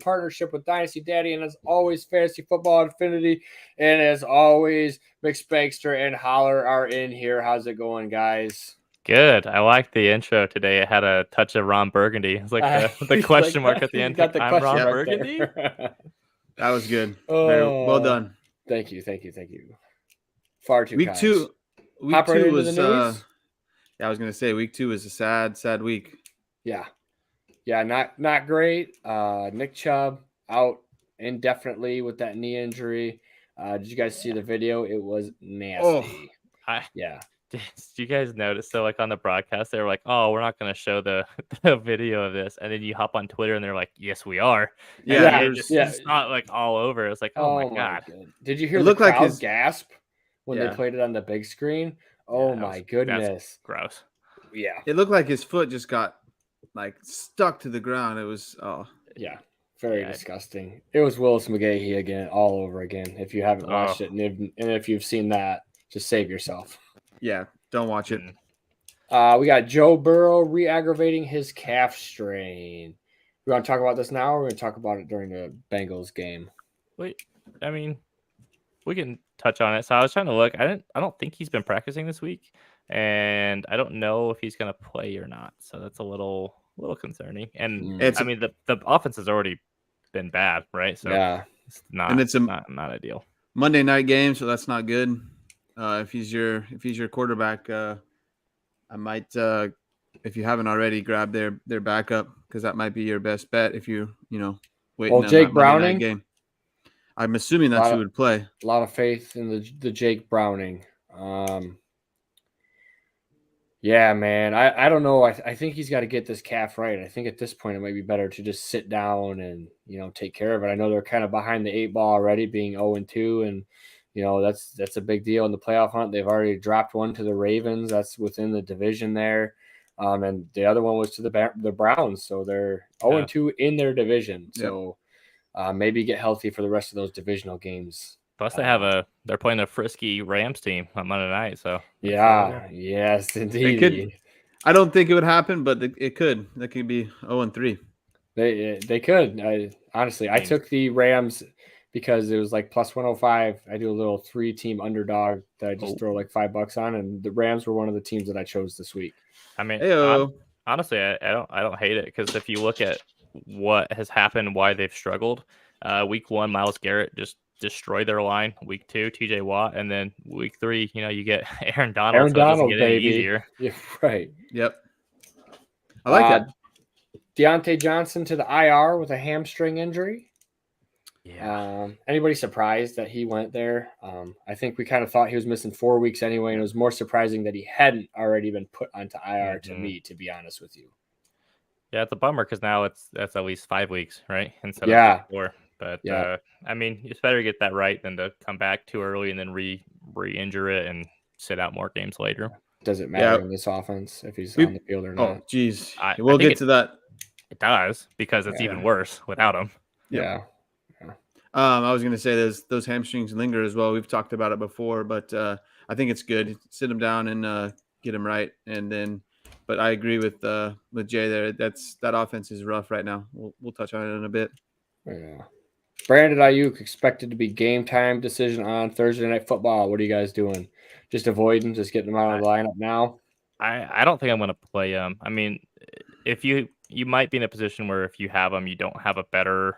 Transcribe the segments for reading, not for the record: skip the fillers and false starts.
partnership with Dynasty Daddy, and as always, Fantasy Football Infinity, and as always, McSpankster and Holler are in here. How's it going, guys? Good. I like the intro today. It had a touch of Ron Burgundy. It's like the question mark at the end. Got the I'm question Ron right Burgundy. That was good. Very well done. Thank you. Far too week kind. two. Week Hop right two into was. the news? I was gonna say week 2 is a sad week. Yeah, not great. Nick Chubb out indefinitely with that knee injury. Did you guys see the video? It was nasty. Yeah. Did you guys notice? So, like on the broadcast, they were like, "Oh, we're not going to show the video of this," and then you hop on Twitter and they're like, "Yes, we are." It's not like all over. It's like, oh my god. Did you hear the crowd gasp when they played it on the big screen? Oh my goodness, that's gross. Yeah, it looked like his foot just got like stuck to the ground. It was very disgusting. It was Willis McGahee again, all over again. If you haven't watched it, and if you've seen that, just save yourself. Yeah, don't watch it. We got Joe Burrow re-aggravating his calf strain. We want to talk about this now, or we're going to talk about it during the Bengals game? Wait, I mean, we can touch on it. So I was trying to look. I don't think he's been practicing this week, and I don't know if he's going to play or not. So that's a little concerning. And I mean, the offense has already been bad, right? So it's not not ideal. Monday night game, so that's not good. If he's your quarterback, I might, if you haven't already, grab their backup, because that might be your best bet if you waiting on Jake that Browning Monday night game. I'm assuming that's who would play. A lot of faith in the Jake Browning. Yeah, man. I don't know. I think he's got to get this calf right. I think at this point it might be better to just sit down and take care of it. I know they're kind of behind the 8 ball already, being 0-2, and that's a big deal in the playoff hunt. They've already dropped one to the Ravens. That's within the division there. And the other one was to the Browns. So they're 0-2 in their division. So maybe get healthy for the rest of those divisional games. Plus they're playing a frisky Rams team on Monday night. So yes, indeed. I don't think it would happen, but it could. That could be 0-3. They could. Honestly, I took the Rams because it was like plus 105. I do a little 3-team underdog that I just throw like $5 on, and the Rams were one of the teams that I chose this week. I mean, honestly, I don't hate it, because if you look at what has happened, why they've struggled, week 1, Myles Garrett just destroyed their line. Week 2, TJ Watt, and then week 3, you get Aaron Donald. So it doesn't get any easier. Yeah, right. Yep. I like it. Diontae Johnson to the IR with a hamstring injury. Yeah. Anybody surprised that he went there? I think we kind of thought he was missing 4 weeks anyway, and it was more surprising that he hadn't already been put onto IR to me, to be honest with you. Yeah, it's a bummer, because now that's at least 5 weeks, right? Instead of 4. But I mean, it's better to get that right than to come back too early and then re-injure it and sit out more games later. Does it matter in this offense if he's on the field or not? Oh, geez. We'll get to that. It does, because it's even worse without him. Yeah. I was going to say those hamstrings linger as well. We've talked about it before, but I think it's good. Sit him down and get him right, and then. But I agree with Jay there. That offense is rough right now. We'll touch on it in a bit. Yeah. Brandon Aiyuk expected to be game time decision on Thursday Night Football. What are you guys doing? Just avoiding, just getting them out of the lineup now? I don't think I'm going to play him. I mean, if you might be in a position where if you have him, you don't have a better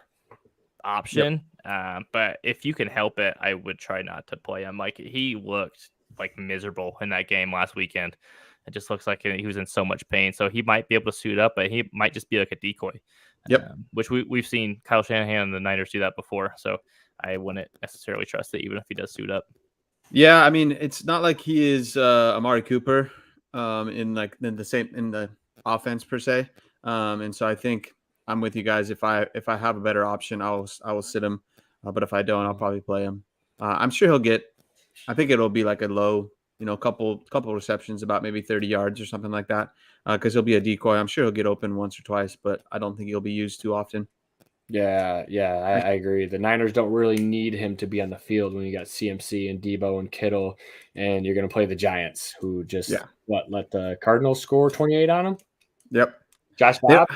option. Yep. But if you can help it, I would try not to play him. Like, he looked like miserable in that game last weekend. It just looks like he was in so much pain. So he might be able to suit up, but he might just be like a decoy. Yep. Which we've seen Kyle Shanahan and the Niners do that before. So I wouldn't necessarily trust it, even if he does suit up. Yeah, I mean, it's not like he is Amari Cooper in the offense per se. And so I think I'm with you guys. If I have a better option, I will sit him. But if I don't, I'll probably play him. I'm sure he'll get. I think it'll be like a low, couple receptions, about maybe 30 yards or something like that. Because he'll be a decoy. I'm sure he'll get open once or twice, but I don't think he'll be used too often. Yeah, I agree. The Niners don't really need him to be on the field when you got CMC and Debo and Kittle, and you're going to play the Giants, who just let the Cardinals score 28 on them. Yep. Josh Bob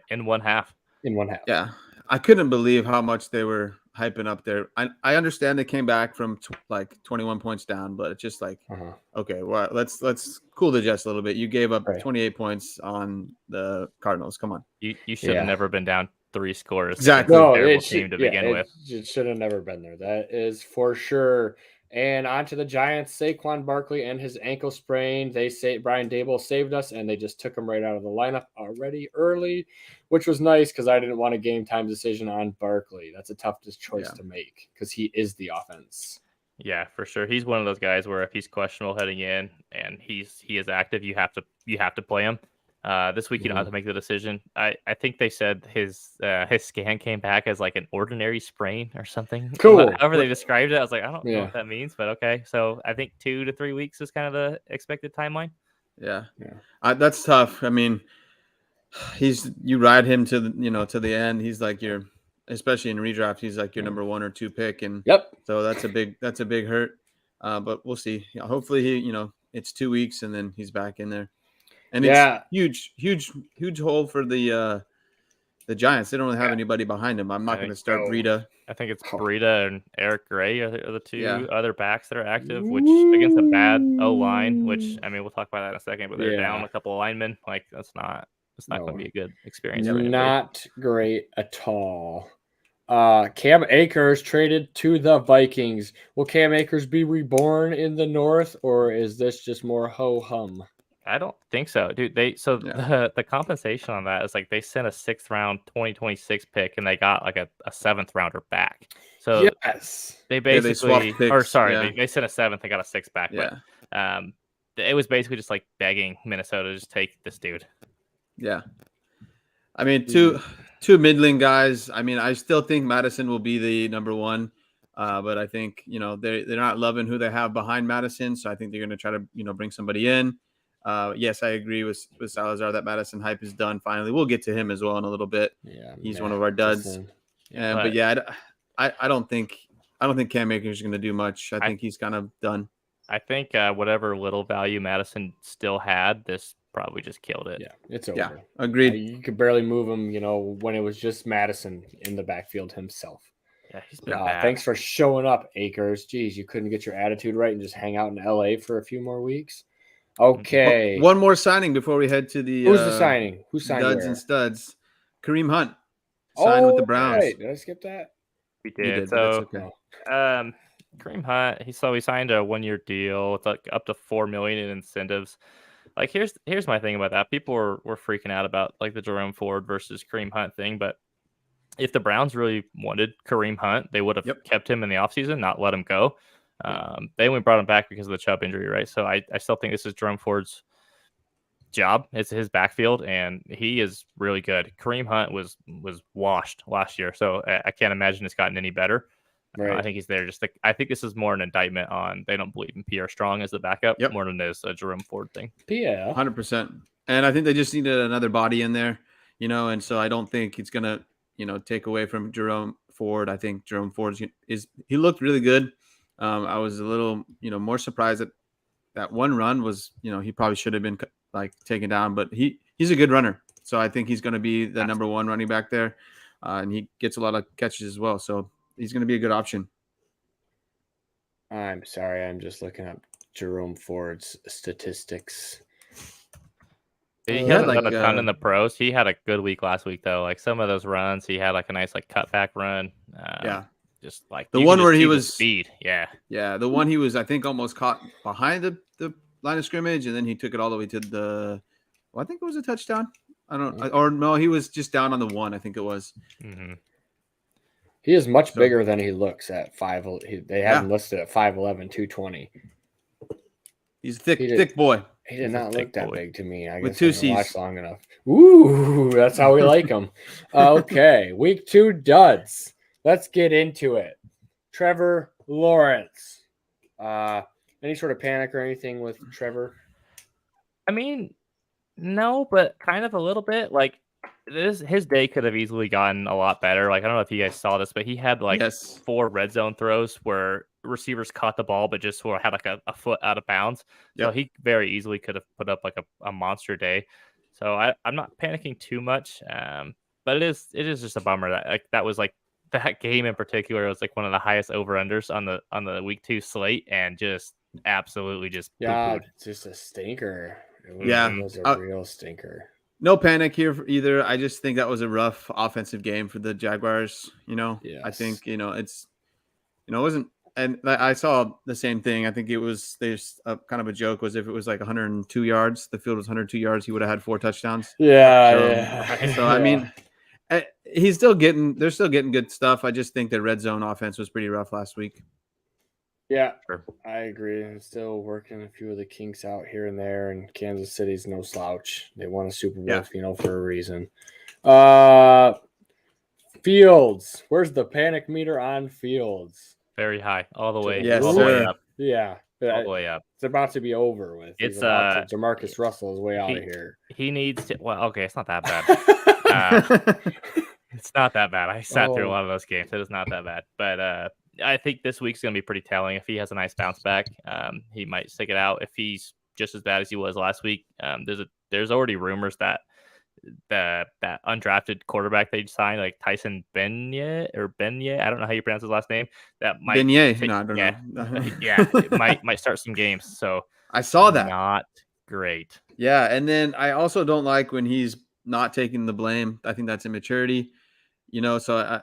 in one half. In one half. Yeah, I couldn't believe how much they were hyping up there. I understand they came back from 21 points down, but it's just like, okay, well, let's cool the jets a little bit. You gave up 28 points on the Cardinals. Come on. You should have never been down 3 scores. Exactly. No, terrible team to begin with. It should have never been there. That is for sure. And on to the Giants, Saquon Barkley and his ankle sprain. They say Brian Dable saved us, and they just took him right out of the lineup already early, which was nice because I didn't want a game time decision on Barkley. That's a tough choice to make because he is the offense. Yeah, for sure. He's one of those guys where if he's questionable heading in and he is active, you have to play him. This week you don't have to make the decision. I think they said his scan came back as like an ordinary sprain or something. Cool. However they described it, I was like, I don't know what that means, but okay. So I think 2 to 3 weeks is kind of the expected timeline. Yeah. That's tough. I mean, you ride him to the end. He's like especially in redraft, he's like your number 1 or 2 pick, and so that's a big hurt. But we'll see. Hopefully he it's 2 weeks and then he's back in there. And it's huge hole for the Giants. They don't really have anybody behind him. I'm not going to start Breida. I think it's Breida and Eric Gray are the 2 other backs that are active, which against a bad O-line, which, I mean, we'll talk about that in a second, but they're down a couple of linemen. Like, it's not going to be a good experience. Not great at all. Cam Akers traded to the Vikings. Will Cam Akers be reborn in the North, or is this just more ho-hum? I don't think so, dude. The compensation on that is like they sent a 6th round 2026 pick and they got like a 7th rounder back. So they basically they sent a 7th, they got a 6th back. But it was basically just like begging Minnesota to just take this dude. Yeah. I mean, two middling guys. I mean, I still think Madison will be the number 1. But I think, they're not loving who they have behind Madison. So I think they're going to try to, bring somebody in. Yes, I agree with Salazar that Madison hype is done. Finally, we'll get to him as well in a little bit. Yeah, he's one of our duds. I don't think Cam Akers is going to do much. I think he's kind of done. I think whatever little value Madison still had, this probably just killed it. Yeah, it's over. Yeah, agreed. You could barely move him. When it was just Madison in the backfield himself. Yeah, he's been bad. Thanks for showing up, Akers. Jeez, you couldn't get your attitude right and just hang out in LA for a few more weeks. Okay. One more signing before we head to the Who's the signing? Who signed Duds and Studs. Kareem Hunt signed with the Browns. Right. Did I skip that? We did. So Kareem Hunt, he signed a 1-year deal with like up to $4 million in incentives. Like here's my thing about that. People were freaking out about like the Jerome Ford versus Kareem Hunt thing, but if the Browns really wanted Kareem Hunt, they would have kept him in the offseason, not let him go. They only brought him back because of the Chubb injury, right? So I still think this is Jerome Ford's job. It's his backfield, and he is really good. Kareem Hunt was washed last year, so I can't imagine it's gotten any better. Right. I think he's there. I think this is more an indictment on they don't believe in Pierre Strong as the backup more than it is a Jerome Ford thing. Yeah, 100%. And I think they just needed another body in there, and so I don't think it's gonna take away from Jerome Ford. I think Jerome Ford he looked really good. I was a little, more surprised that one run was, he probably should have been like taken down, but he's a good runner. So I think he's going to be the number 1 running back there. And he gets a lot of catches as well. So he's going to be a good option. I'm sorry. I'm just looking up Jerome Ford's statistics. He hasn't done a ton in the pros. He had a good week last week, though. Like some of those runs, he had like a nice like cutback run. Just like the one where he was speed. Yeah. The one he was, I think, almost caught behind the line of scrimmage, and then he took it all the way to I think it was a touchdown. He was just down on the 1. I think it was. Mm-hmm. He is much bigger than he looks at 5. They have him listed at 5'11", 220. He's a thick boy. He did not look that big to me. I guess I didn't watch long enough. Ooh, that's how we like him. Okay, week 2 duds. Let's get into it. Trevor Lawrence. Any sort of panic or anything with Trevor? I mean, no, but kind of a little bit. Like his day could have easily gotten a lot better. Like I don't know if you guys saw this, but he had like 4 red zone throws where receivers caught the ball, but just sort of had like a foot out of bounds. So he very easily could have put up like a monster day. So I'm not panicking too much. But it is just a bummer that was like that game in particular was like one of the highest over-unders on the week 2 slate, and just absolutely just Yeah, poo-pooed. just a stinker. Yeah. It was a real stinker. No panic here either. I just think that was a rough offensive game for the Jaguars. I Yes. think it wasn't. And I saw the same thing. I think there's a kind of a joke was if it was like 102 yards, the field was 102 yards, he would have had 4 touchdowns. Yeah. So I mean, they're still getting good stuff. I just think the red zone offense was pretty rough last week. Yeah, Sure. I agree. I'm still working a few of the kinks out here and there, and Kansas City's no slouch. They won a Super Bowl, for a reason. Fields. Where's the panic meter on Fields? Very high, all the way, Yes, all the way sir. up, Yeah. all the way up. It's about to be over with. It's Jamarcus Russell is way out of here. He needs to. Well, okay, it's not that bad. It's not that bad. I sat through a lot of those games. It is not that bad. But I think this week's going to be pretty telling. If he has a nice bounce back, he might stick it out. If he's just as bad as he was last week, there's already rumors that that undrafted quarterback they signed, like Tyson Benyet, I don't know how you pronounce his last name. That might Benyet. No, I don't know. Yeah, it might start some games. So I saw that. Not great. Yeah, and then I also don't like when he's not taking the blame. I think that's immaturity. So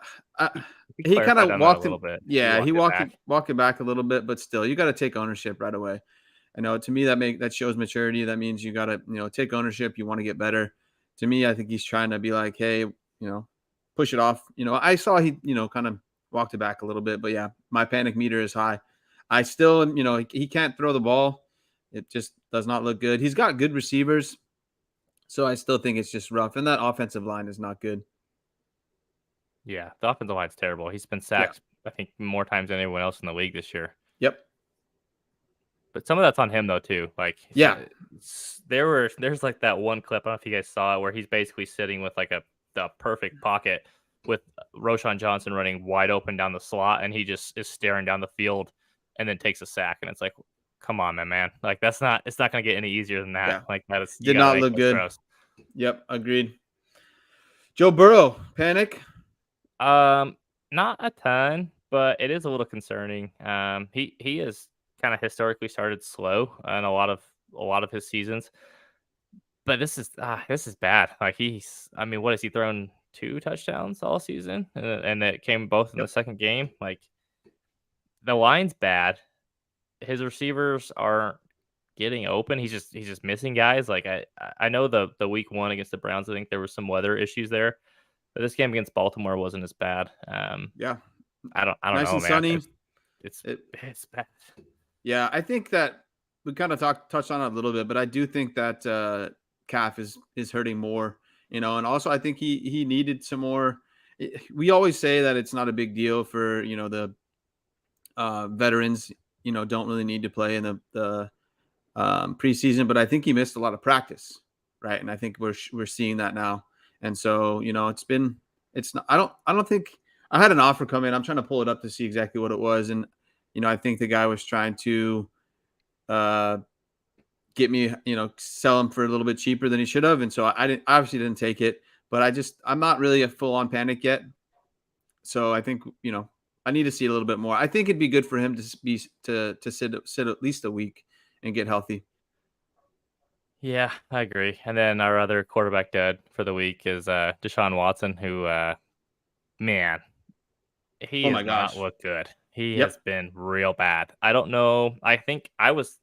he kind of walked a bit. Yeah, he walked it back a little bit, but still, you got to take ownership right away. I know, to me, that shows maturity. That means you got to take ownership. You want to get better. To me, I think he's trying to be like, hey, push it off. I saw he kind of walked it back a little bit, but yeah, my panic meter is high. I still, he can't throw the ball. It just does not look good. He's got good receivers, so I still think it's just rough. And that offensive line is not good. Yeah, the offensive line's terrible. He's been sacked, I think, more times than anyone else in the league this year. Yep. But some of that's on him though too. Like, yeah, there's like that one clip. I don't know if you guys saw it, where he's basically sitting with like the perfect pocket with Deshaun Johnson running wide open down the slot, and he just is staring down the field, and then takes a sack, and it's like, come on, man. Like it's not going to get any easier than that. Yeah. Like that is did not look good. Gross. Yep, agreed. Joe Burrow, panic? Not a ton, but it is a little concerning. He is kind of historically started slow in a lot of his seasons, but this is bad. Like what has he thrown 2 touchdowns all season, and it came both in the second game. Like the line's bad. His receivers aren't getting open. He's just missing guys. Like I know the week 1 against the Browns, I think there was some weather issues there, but this game against Baltimore wasn't as bad. Yeah, I don't nice know, and man. Sunny. It's bad. Yeah, I think that we kind of touched on it a little bit, but I do think that calf is hurting more, and also I think he needed some more. We always say that it's not a big deal for the veterans, don't really need to play in the preseason, but I think he missed a lot of practice, right? And I think we're seeing that now, and so it's not. I don't think I had an offer come in. I'm trying to pull it up to see exactly what it was, and I think the guy was trying to get me, sell him for a little bit cheaper than he should have. And so I obviously didn't take it, but I'm not really a full on panic yet. So I think, I need to see a little bit more. I think it'd be good for him to sit at least a week and get healthy. Yeah, I agree. And then our other quarterback dud for the week is Deshaun Watson, who, man, he has not looked good. He has been real bad. I don't know. I think I was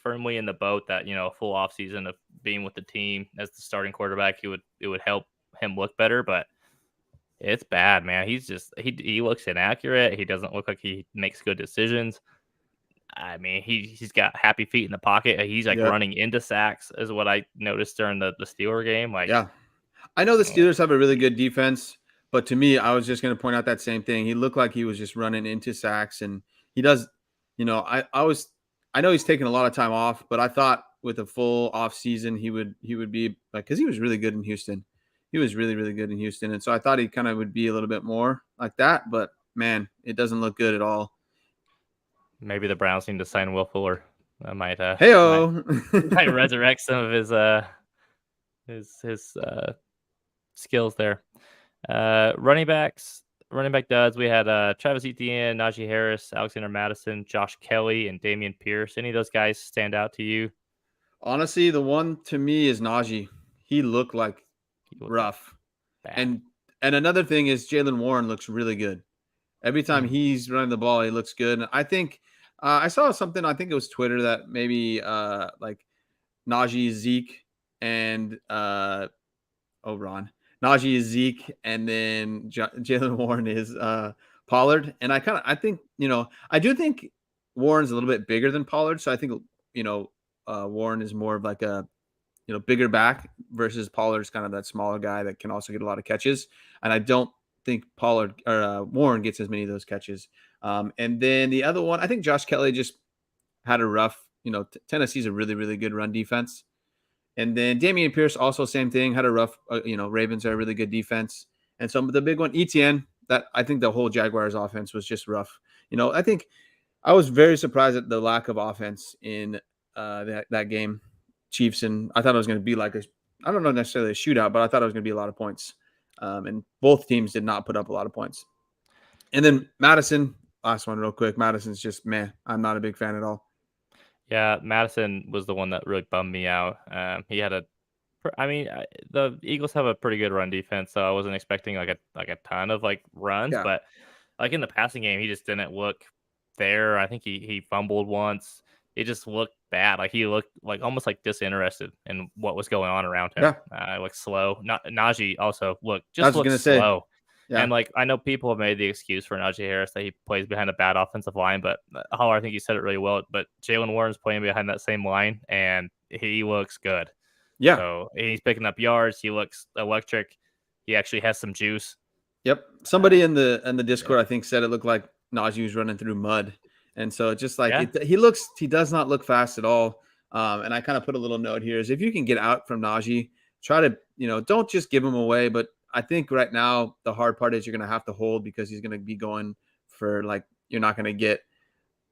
firmly in the boat that, a full off season of being with the team as the starting quarterback, it would help him look better, but it's bad, man. He's just he looks inaccurate. He doesn't look like he makes good decisions. I mean, he's got happy feet in the pocket. He's like running into sacks, is what I noticed during the Steelers game. Like, yeah, I know the Steelers have a really good defense. But to me, I was just going to point out that same thing. He looked like he was just running into sacks, and he does. I know he's taking a lot of time off, but I thought with a full off season, he would be like, because he was really good in Houston. He was really, really good in Houston, and so I thought he kind of would be a little bit more like that. But man, it doesn't look good at all. Maybe the Browns need to sign Will Fuller. That might might resurrect some of his skills there. Running back duds. We had Travis Etienne, Najee Harris, Alexander Madison, Josh Kelly, and Damian Pierce. Any of those guys stand out to you? Honestly, the one to me is Najee. He looked like He looked rough. bad. And another thing is Jalen Warren looks really good. Every time he's running the ball, he looks good. And I think I saw something, I think it was Twitter, that maybe like Najee is Zeke and Najee is Zeke, and then Jalen Warren is Pollard. And I think, I do think Warren's a little bit bigger than Pollard. So I think, Warren is more of like a, bigger back versus Pollard's kind of that smaller guy that can also get a lot of catches. And I don't think Warren gets as many of those catches. And then the other one, I think Josh Kelly just had a rough, Tennessee's a really, really good run defense. And then Damian Pierce, also same thing, had a rough, Ravens are a really good defense. And so the big one, ETN, that I think the whole Jaguars offense was just rough. I think I was very surprised at the lack of offense in that game, Chiefs. And I thought it was going to be like I don't know necessarily a shootout, but I thought it was going to be a lot of points. And both teams did not put up a lot of points. And then Madison, last one real quick. Madison's just meh. I'm not a big fan at all. Yeah, Madison was the one that really bummed me out. He had the Eagles have a pretty good run defense, so I wasn't expecting like a ton of like runs, but like in the passing game, he just didn't look there. I think he fumbled once. It just looked bad. Like he looked like almost like disinterested in what was going on around him. Like slow. Najee also looked slow. Yeah. And like I know people have made the excuse for Najee Harris that he plays behind a bad offensive line, but Holler, I think you said it really well. But Jalen Warren's playing behind that same line, and he looks good. Yeah. So he's picking up yards. He looks electric. He actually has some juice. Yep. Somebody in the Discord, I think, said it looked like Najee was running through mud, and so just like he does not look fast at all. And I kind of put a little note here is if you can get out from Najee, try to don't just give him away, but I think right now the hard part is you're going to have to hold because he's going to be going for you're not going to get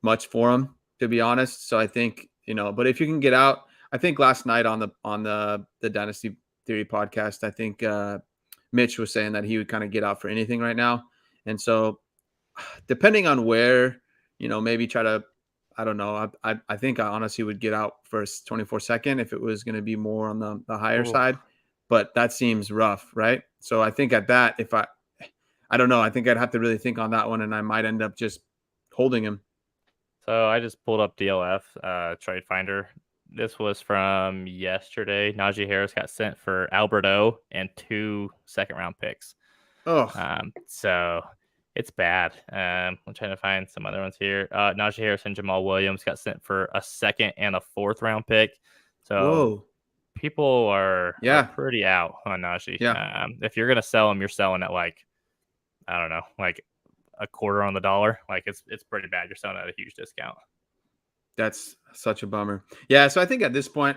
much for him, to be honest. So I think, but if you can get out, I think last night on the Dynasty Theory podcast, I think Mitch was saying that he would kind of get out for anything right now. And so depending on where, maybe try to, I don't know. I think I honestly would get out first 24-second if it was going to be more on the higher side. But that seems rough, right? So I think at that, if I don't know, I think I'd have to really think on that one, and I might end up just holding him. So I just pulled up DLF Trade Finder. This was from yesterday. Najee Harris got sent for Alberto and 2 second-round picks. Oh, so it's bad. I'm trying to find some other ones here. Najee Harris and Jamal Williams got sent for a 2nd and a 4th-round pick. So. Whoa. People are pretty out on Najee. Yeah. If you're gonna sell him, you're selling at like, I don't know, like a quarter on the dollar. Like it's pretty bad. You're selling at a huge discount. That's such a bummer. Yeah. So I think at this point,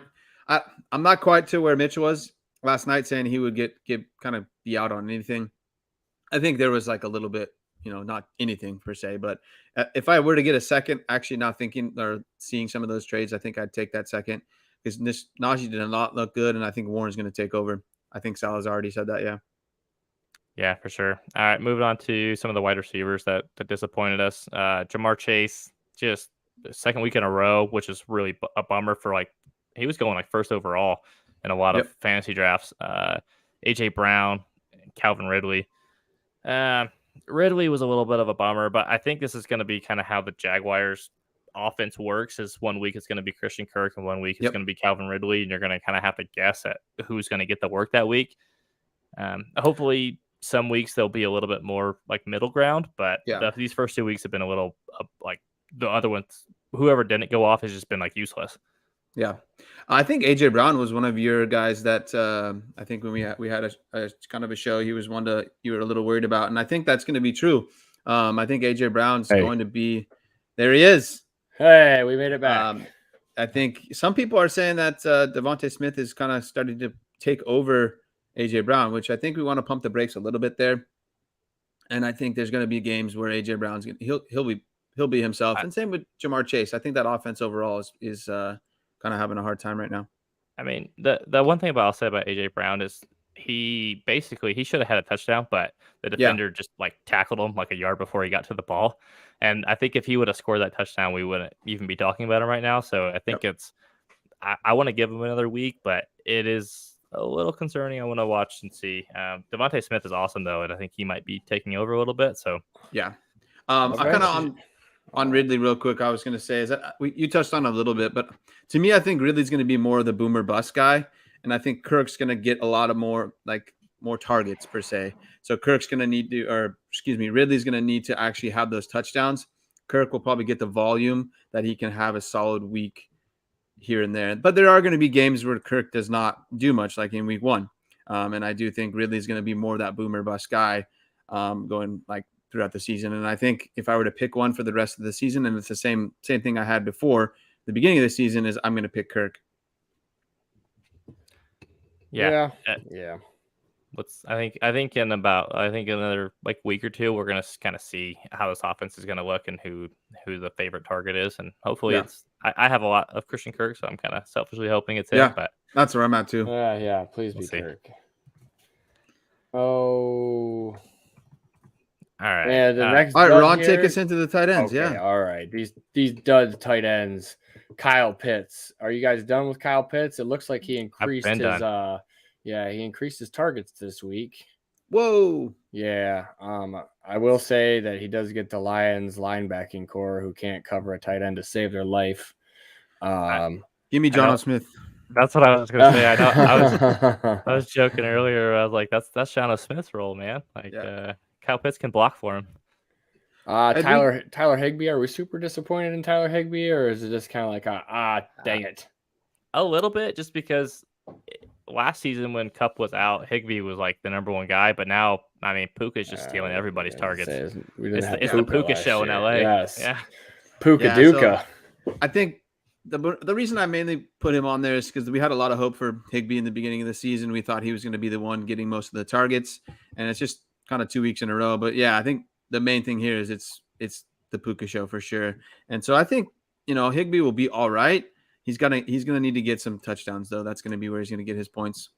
I'm not quite to where Mitch was last night, saying he would get kind of be out on anything. I think there was like a little bit, not anything per se, but if I were to get a second, actually not thinking or seeing some of those trades, I think I'd take that second. Because Najee did not look good, and I think Warren's going to take over. I think Salah's already said that, yeah. Yeah, for sure. All right, moving on to some of the wide receivers that disappointed us. Jamar Chase, just the 2nd week in a row, which is really a bummer for he was going first overall in a lot of fantasy drafts. AJ Brown, Calvin Ridley. Ridley was a little bit of a bummer, but I think this is going to be kind of how the Jaguars offense works. Is 1 week it's going to be Christian Kirk and 1 week it's going to be Calvin Ridley, and you're going to kind of have to guess at who's going to get the work that week. Hopefully some weeks there'll be a little bit more middle ground, but these first 2 weeks have been a little the other ones. Whoever didn't go off has just been useless. Yeah, I think AJ Brown was one of your guys that I think when we had a kind of a show, he was one you were a little worried about, and I think that's going to be true. I think AJ Brown's going to be there. He is. Hey, we made it back. I think some people are saying that Devontae Smith is kind of starting to take over AJ Brown, which I think we want to pump the brakes a little bit there. And I think there's going to be games where AJ Brown's he'll be himself, and same with Jamar Chase. I think that offense overall is kind of having a hard time right now. I mean, the one thing I'll say about AJ Brown is he should have had a touchdown, but the defender just like tackled him like a yard before he got to the ball. And I think if he would have scored that touchdown, we wouldn't even be talking about him right now. So I think I want to give him another week, but it is a little concerning. I want to watch and see. Devontae Smith is awesome though, and I think he might be taking over a little bit. So yeah, I kind of on Ridley real quick. I was going to say is that you touched on it a little bit, but to me, I think Ridley's going to be more of the boomer bust guy, and I think Kirk's going to get a lot of more targets per se. So Kirk's going to need to, Ridley's going to need to actually have those touchdowns. Kirk will probably get the volume that he can have a solid week here and there. But there are going to be games where Kirk does not do much, like in week 1. And I do think Ridley's going to be more of that boomer bust guy going like throughout the season. And I think if I were to pick one for the rest of the season, and it's the same thing I had before the beginning of the season, is I'm going to pick Kirk. Yeah. I think in another like week or two, we're gonna kind of see how this offense is gonna look and who the favorite target is, and hopefully it's. I have a lot of Christian Kirk, so I'm kind of selfishly hoping it's him. But that's where I'm at too. Yeah, please be Kirk. Oh, all right. Yeah, the next. All right, Ron, take us into the tight ends. Okay, all right. These dud tight ends. Kyle Pitts. Are you guys done with Kyle Pitts? It looks like he increased his. He increased his targets this week. Whoa. Yeah. I will say that he does get the Lions linebacking core who can't cover a tight end to save their life. Give me John Smith. That's what I was going to say. I was joking earlier. I was like, that's John Smith's role, man. Kyle Pitts can block for him. Tyler Higbee. Are we super disappointed in Tyler Higbee, or is it just kind of like dang it? A little bit, just because last season when Kupp was out, Higbee was like the number one guy, but now Puka's just stealing everybody's targets. It's the Puka show in LA. Yes. Yeah. Puka Duka. So I think the reason I mainly put him on there is because we had a lot of hope for Higbee in the beginning of the season. We thought he was going to be the one getting most of the targets, and it's just kind of 2 weeks in a row. But yeah, I think the main thing here is it's the Puka show for sure. And so I think Higbee will be all right. He's gonna need to get some touchdowns though. That's gonna be where he's gonna get his points.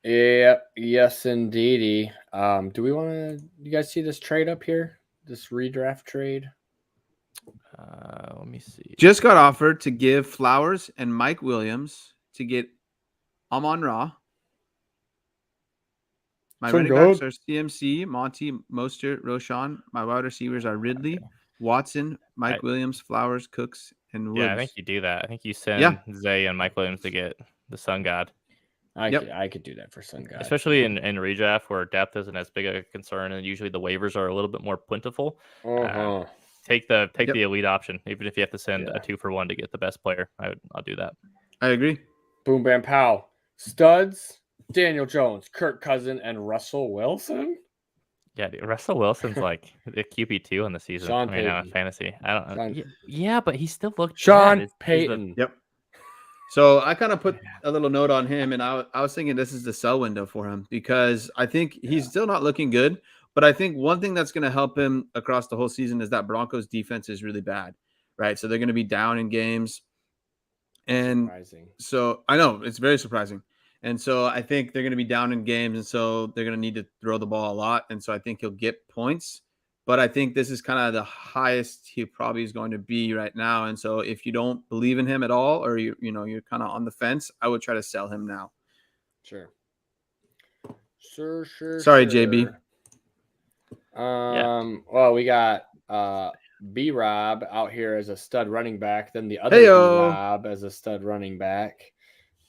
Yes, indeedy. Do we want to? You guys see this trade up here? This redraft trade. Let me see. Just got offered to give Flowers and Mike Williams to get Amon-Ra. My running backs are CMC, Monty, Mostert, Roshan. My wide receivers are Ridley, Watson, Mike Williams, Flowers, Cooks, and Woods. Yeah, I think you do that. I think you send Zay and Mike Williams to get the Sun God. I could do that for Sun God. Especially in redraft where depth isn't as big a concern, and usually the waivers are a little bit more plentiful. Take the elite option, even if you have to send a 2-for-1 to get the best player. I'll do that. I agree. Boom, bam, pow. Studs, Daniel Jones, Kirk Cousins, and Russell Wilson. Yeah, dude, Russell Wilson's like the QB2 on the season. Sean right now in fantasy. I don't know. Yeah, but he still looked Sean Payton. Yep. So I kind of put a little note on him, and I was thinking this is the sell window for him because I think he's still not looking good. But I think one thing that's going to help him across the whole season is that Broncos defense is really bad, right? So they're going to be down in games. And so I know it's very surprising. And so I think they're going to be down in games. And so they're going to need to throw the ball a lot. And so I think he'll get points. But I think this is kind of the highest he probably is going to be right now. And so if you don't believe in him at all, or you're kind of on the fence, I would try to sell him now. Sure. Sorry, JB. Well, we got B-Rob out here as a stud running back, then the other B-Rob as a stud running back.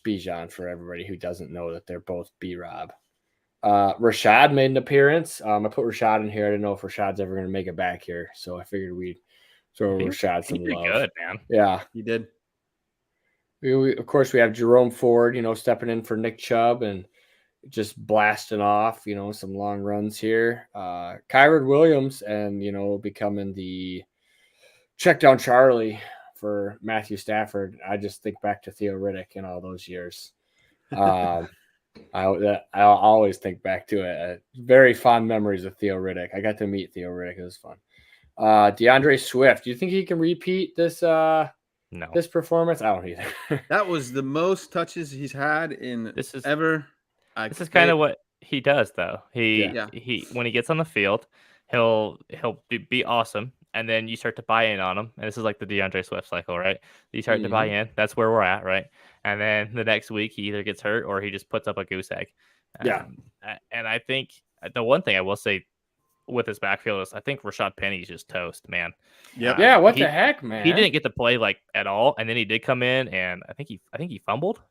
Bijan for everybody who doesn't know that they're both B-Rob. Rashad made an appearance. I put Rashad in here. I didn't know if Rashad's ever going to make it back here, so I figured we'd throw Rashad some love. Good, man. Yeah, he did. Of course, we have Jerome Ford, stepping in for Nick Chubb and just blasting off, some long runs here. Kyron Williams and, becoming the check down Charlie for Matthew Stafford. I just think back to Theo Riddick in all those years. I'll always think back to it. Very fond memories of Theo Riddick. I got to meet Theo Riddick. It was fun. DeAndre Swift. Do you think he can repeat this No. this performance? I don't either. That was the most touches he's had in This is ever. this is kind of what he does, though. Yeah. He when he gets on the field, he'll be awesome, and then you start to buy in on him. And this is like the DeAndre Swift cycle, right? You start to buy in. That's where we're at, right? And then the next week, he either gets hurt or he just puts up a goose egg. Yeah. And I think the one thing I will say with his backfield is I think Rashad Penny's just toast, man. Yep. Yeah, what the heck, man? He didn't get to play like at all, and then he did come in, and I think he fumbled.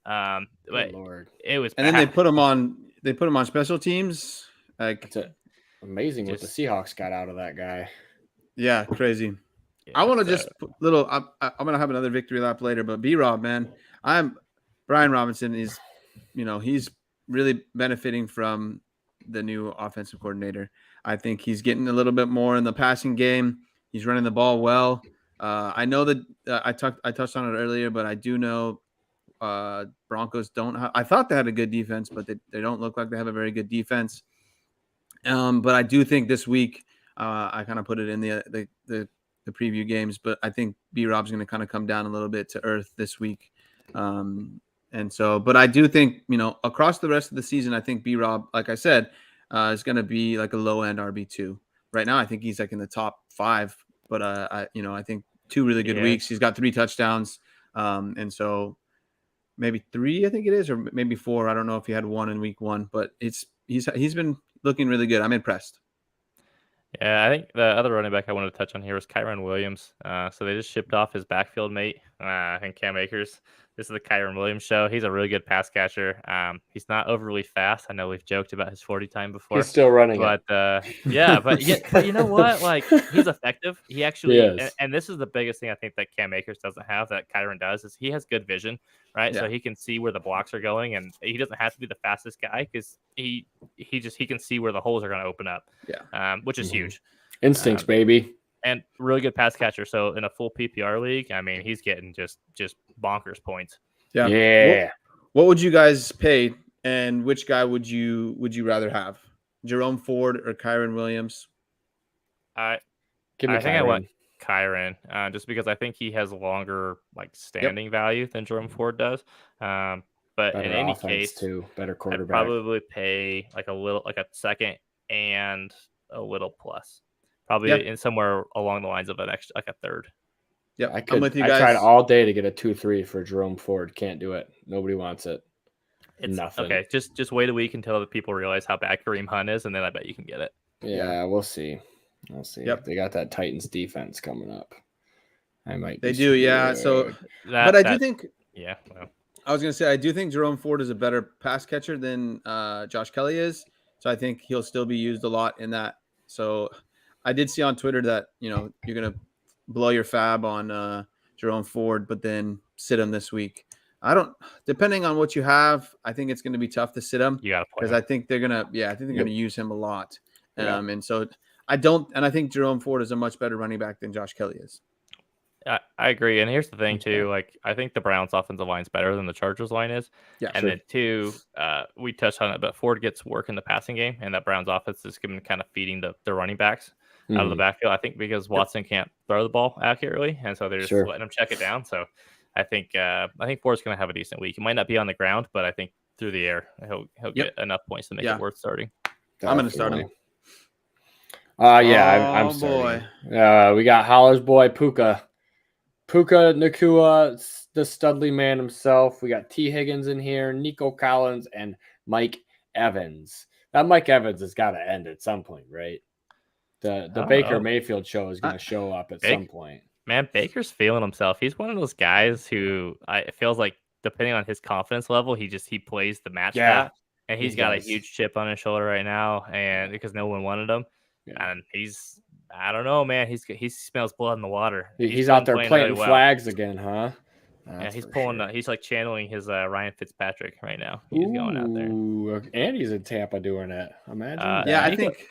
But Lord. it was And then they put him on special teams. Like, It's amazing what the Seahawks got out of that guy. yeah, crazy. Yeah, I want to just put little. I'm gonna have another victory lap later, but B-Rob, man, Brian Robinson is, he's really benefiting from the new offensive coordinator. I think he's getting a little bit more in the passing game. He's running the ball well. I know that I touched on it earlier, but I do know Broncos don't have, I thought they had a good defense, but they don't look like they have a very good defense. But I do think this week, I kind of put it in the preview games, but I think B-Rob's going to kind of come down a little bit to earth this week. But I do think, across the rest of the season, I think B-Rob, like I said, is going to be like a low end RB2. Right now, I think he's like in the top 5, but I think 2 really good weeks. He's got 3 touchdowns. And so maybe 3, I think it is, or maybe 4. I don't know if he had 1 in week 1, but he's been looking really good. I'm impressed. Yeah, I think the other running back I wanted to touch on here was Kyron Williams. So they just shipped off his backfield mate, and Cam Akers. This is the Kyron Williams show. He's a really good pass catcher. He's not overly fast. I know we've joked about his 40 time before. He's still running but but you know what? Like, he's effective. He actually and this is the biggest thing I think that Cam Akers doesn't have that Kyron does is he has good vision, right? Yeah. So he can see where the blocks are going, and he doesn't have to be the fastest guy because he can see where the holes are going to open up. Yeah, which is huge. Instincts, baby. And really good pass catcher. So in a full PPR league, I mean, he's getting just bonkers points. Yeah. What would you guys pay, and which guy would you rather have? Jerome Ford or Kyron Williams? I think I went Kyron, just because I think he has longer standing value than Jerome Ford does. But better in any case, too, better quarterback. I'd probably pay a second and a little plus. Probably in somewhere along the lines of an extra, like a third. Yeah, I'm with you guys. I tried all day to get a 2-3 for Jerome Ford. Can't do it. Nobody wants it. It's nothing. Okay, just wait a week until the people realize how bad Kareem Hunt is, and then I bet you can get it. Yeah, we'll see. We'll see. Yep. They got that Titans defense coming up. I might. They do, yeah. So, but I do think. Yeah. Well. I was gonna say I do think Jerome Ford is a better pass catcher than Josh Kelly is. So I think he'll still be used a lot in that. So I did see on Twitter that you're gonna blow your fab on Jerome Ford, but then sit him this week. Depending on what you have, I think it's going to be tough to sit him. You got to play because I think they're going to use him a lot. And so I think Jerome Ford is a much better running back than Josh Kelly is. I agree. And here's the thing too, I think the Browns offensive line is better than the Chargers line is. Yeah. And then 2, we touched on it, but Ford gets work in the passing game, and that Browns offense is kind of feeding the running backs out of the backfield. I think because Watson can't throw the ball accurately, and so they're just letting him check it down. So I think Ford's going to have a decent week. He might not be on the ground, but I think through the air he'll get enough points to make it worth starting. I'm going to start him. I'm starting. We got Holler's boy Puka Nacua, the Studley man himself. We got T. Higgins in here, Nico Collins, and Mike Evans. That Mike Evans has got to end at some point, right? The Baker Mayfield show is going to show up at some point. Man, Baker's feeling himself. He's one of those guys who it feels like, depending on his confidence level, he plays the match back, and he's got a huge chip on his shoulder right now, and because no one wanted him, and I don't know, man. He smells blood in the water. He's out there planting flags again, huh? That's he's pulling. He's channeling his Ryan Fitzpatrick right now. He's going out there. And he's in Tampa doing it. Imagine. I think.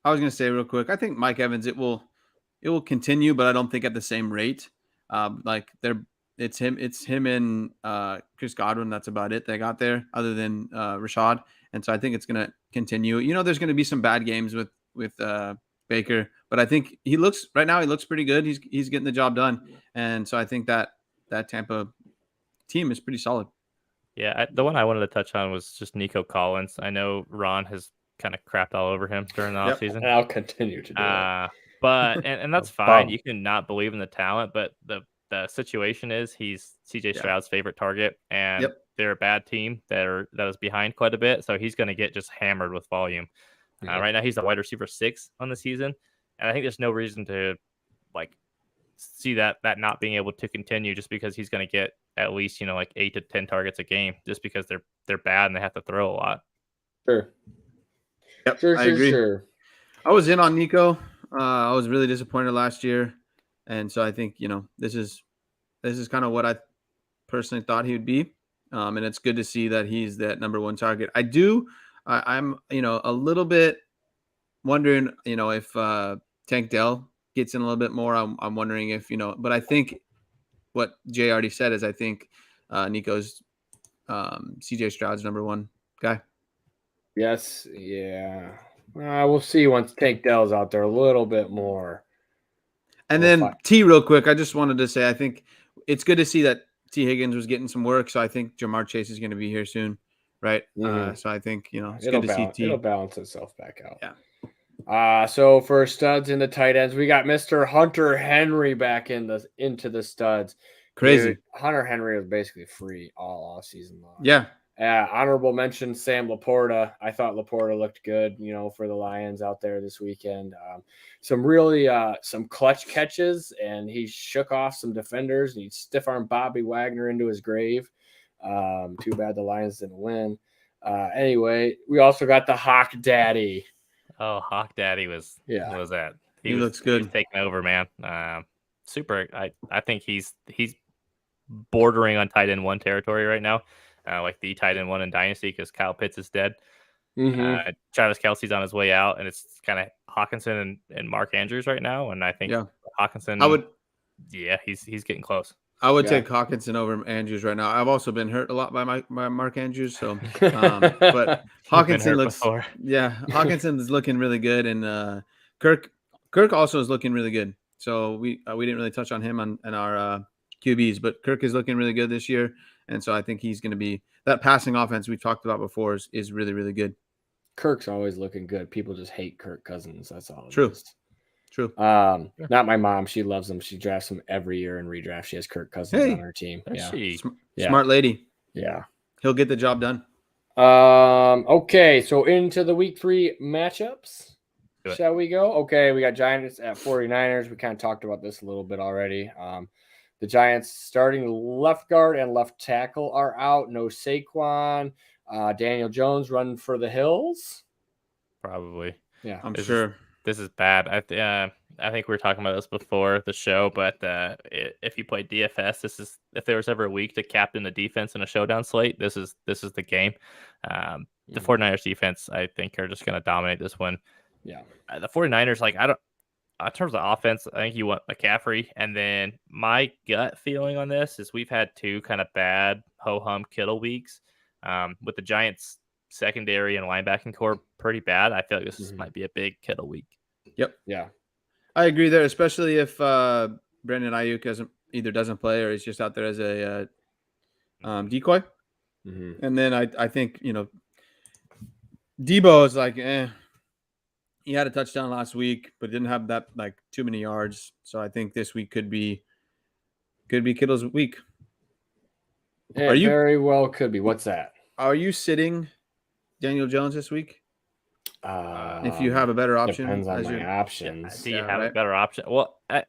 I was going to say real quick. I think Mike Evans. It will continue, but I don't think at the same rate. It's him and Chris Godwin. That's about it they got there, other than Rashad. And so I think it's going to continue. There's going to be some bad games with Baker. But I think he looks pretty good. He's getting the job done. And so I think that Tampa team is pretty solid. Yeah, the one I wanted to touch on was just Nico Collins. I know Ron has kind of crapped all over him during the offseason. And I'll continue to do it. But and that's fine. You can not believe in the talent, but the situation is he's CJ Stroud's favorite target, and they're a bad team that is behind quite a bit, so he's going to get just hammered with volume. Right now, he's the wide receiver 6 on the season, and I think there's no reason to see that not being able to continue just because he's going to get at least 8 to 10 targets a game just because they're bad and they have to throw a lot. Sure. Yep, sure. I agree. Sure. I was in on Nico. I was really disappointed last year, and so I think this is kind of what I personally thought he would be, and it's good to see that he's that number 1 target. I'm a little bit wondering if Tank Dell gets in a little bit more. I'm wondering if but I think what Jay already said is I think Nico's CJ Stroud's number 1 guy. Yes, yeah. We'll see once Tank Dell's out there a little bit more. And then T, real quick, I just wanted to say I think it's good to see that T. Higgins was getting some work. So I think Jamar Chase is going to be here soon, right? Mm-hmm. So I think it's good to see T. It'll balance itself back out. Yeah. So for studs in the tight ends, we got Mr. Hunter Henry back into the studs. Crazy. Dude, Hunter Henry was basically free all off season long. Yeah. Honorable mention, Sam Laporta. I thought Laporta looked good, for the Lions out there this weekend. Some really some clutch catches, and he shook off some defenders, and he stiff-armed Bobby Wagner into his grave. Too bad the Lions didn't win. Anyway, we also got the Hawk Daddy. Oh, Hawk Daddy was that? He looks good. He's taking over, man. Super. I think he's bordering on tight end 1 territory right now. Like the tight end 1 in Dynasty because Kyle Pitts is dead. Mm-hmm. Travis Kelce's on his way out, and it's kind of Hawkinson and Mark Andrews right now. And I think Hawkinson, he's getting close. I would take Hawkinson over Andrews right now. I've also been hurt a lot by Mark Andrews, so but Hawkinson Hawkinson is looking really good, and Kirk also is looking really good. So we didn't really touch on him in our QBs, but Kirk is looking really good this year. And so I think he's going to be that passing offense we've talked about before is really, really good. Kirk's always looking good. People just hate Kirk Cousins. That's all. True. Not my mom. She loves him. She drafts him every year in redraft. She has Kirk Cousins on her team. Smart lady. Yeah. He'll get the job done. Okay. So into the week 3 matchups. Shall we go? Okay. We got Giants at 49ers. We kind of talked about this a little bit already. The Giants starting left guard and left tackle are out. No Saquon. Daniel Jones running for the hills. Probably. Yeah. I'm sure. This is bad. I think we were talking about this before the show, but if you play DFS, if there was ever a week to captain the defense in a showdown slate, this is the game. The 49ers defense, I think, are just going to dominate this one. Yeah. The 49ers, in terms of offense, I think you want McCaffrey. And then my gut feeling on this is we've had 2 kind of bad ho-hum Kittle weeks with the Giants secondary and linebacking core pretty bad. I feel like this might be a big Kittle week. Yep. Yeah. I agree there, especially if Brandon Aiyuk doesn't play or he's just out there as a decoy. Mm-hmm. And then I think, Debo is like, he had a touchdown last week, but didn't have that too many yards. So I think this week could be Kittle's week. Very well could be. What's that? Are you sitting Daniel Jones this week? If you have a better option, depends on my options. Do you have a better option? Well, I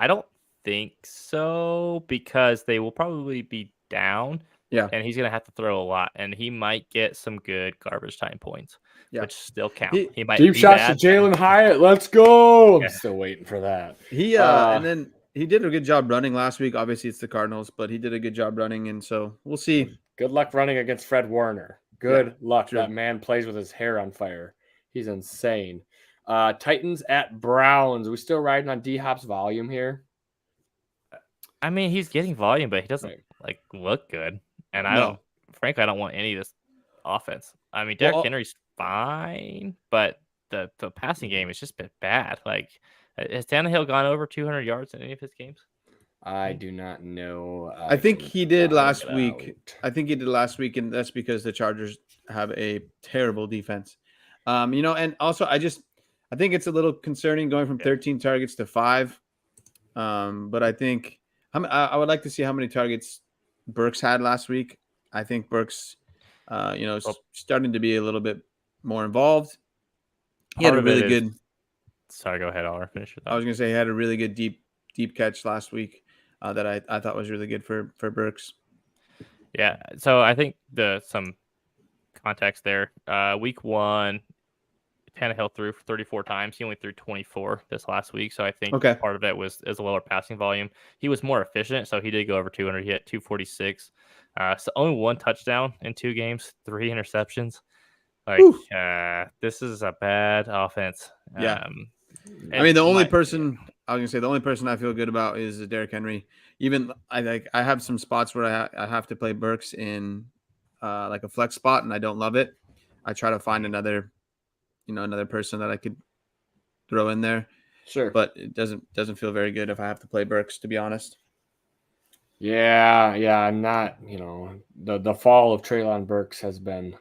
don't think so because they will probably be down. Yeah, and he's gonna have to throw a lot, and he might get some good garbage time points, which still count. He might deep shots to Jalen Hyatt. Let's go! I'm still waiting for that. And then he did a good job running last week. Obviously, it's the Cardinals, but he did a good job running, and so we'll see. Good luck running against Fred Warner. Good luck. True. That man plays with his hair on fire. He's insane. Titans at Browns. Are we still riding on D-Hop's volume here? I mean, he's getting volume, but he doesn't look good. And I don't want any of this offense. I mean, Derrick Henry's fine, but the passing game has just been bad. Like, has Tannehill gone over 200 yards in any of his games? I do not know. I think he did last find week. out. I think he did last week, and that's because the Chargers have a terrible defense. And also I think it's a little concerning going from 13 targets to 5. But I think I would like to see how many targets Burks had last week. I think Burks, starting to be a little bit more involved. He had a really good. Sorry, go ahead. I'll finish your thought. I was going to say he had a really good deep catch last week that I thought was really good for Burks. Yeah, so I think some context there. Week 1, Tannehill threw 34 times. He only threw 24 this last week. So I think part of it was a lower passing volume. He was more efficient, so he did go over 200. He had 246. So only 1 touchdown in 2 games, 3 interceptions. Like, this is a bad offense. Yeah. The only person I feel good about is Derrick Henry. Even I have some spots where I have to play Burks in like a flex spot, and I don't love it. I try to find another person that I could throw in there. Sure. But it doesn't feel very good if I have to play Burks, to be honest. Yeah, I'm not, the fall of Treylon Burks has been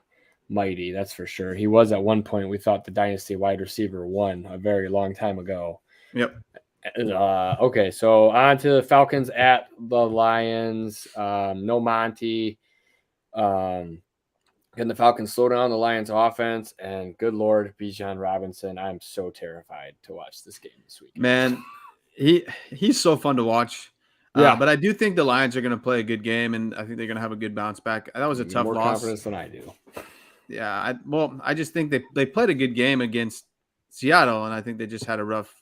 mighty, that's for sure. He was at one point, we thought, the Dynasty wide receiver 1 a very long time ago. Yep. Okay, so on to the Falcons at the Lions. No Monty. Can the Falcons slow down the Lions offense? And good Lord, Bijan Robinson. I'm so terrified to watch this game this week. Man, he's so fun to watch. Yeah, but I do think the Lions are going to play a good game, and I think they're going to have a good bounce back. That was a tough loss. More confidence than I do. Yeah, I just think they played a good game against Seattle, and I think they just had a rough,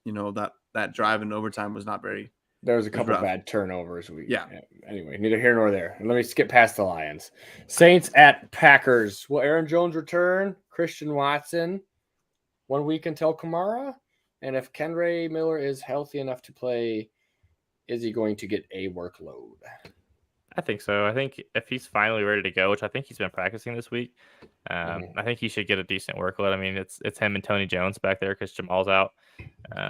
that drive in overtime was not very. There was a couple bad turnovers. Anyway, neither here nor there. Let me skip past the Lions. Saints at Packers. Will Aaron Jones return? Christian Watson 1 week until Kamara? And if Kendre Miller is healthy enough to play, is he going to get a workload? I think so. I think if he's finally ready to go, which I think he's been practicing this week, I think he should get a decent workload. I mean, it's him and Tony Jones back there because Jamal's out.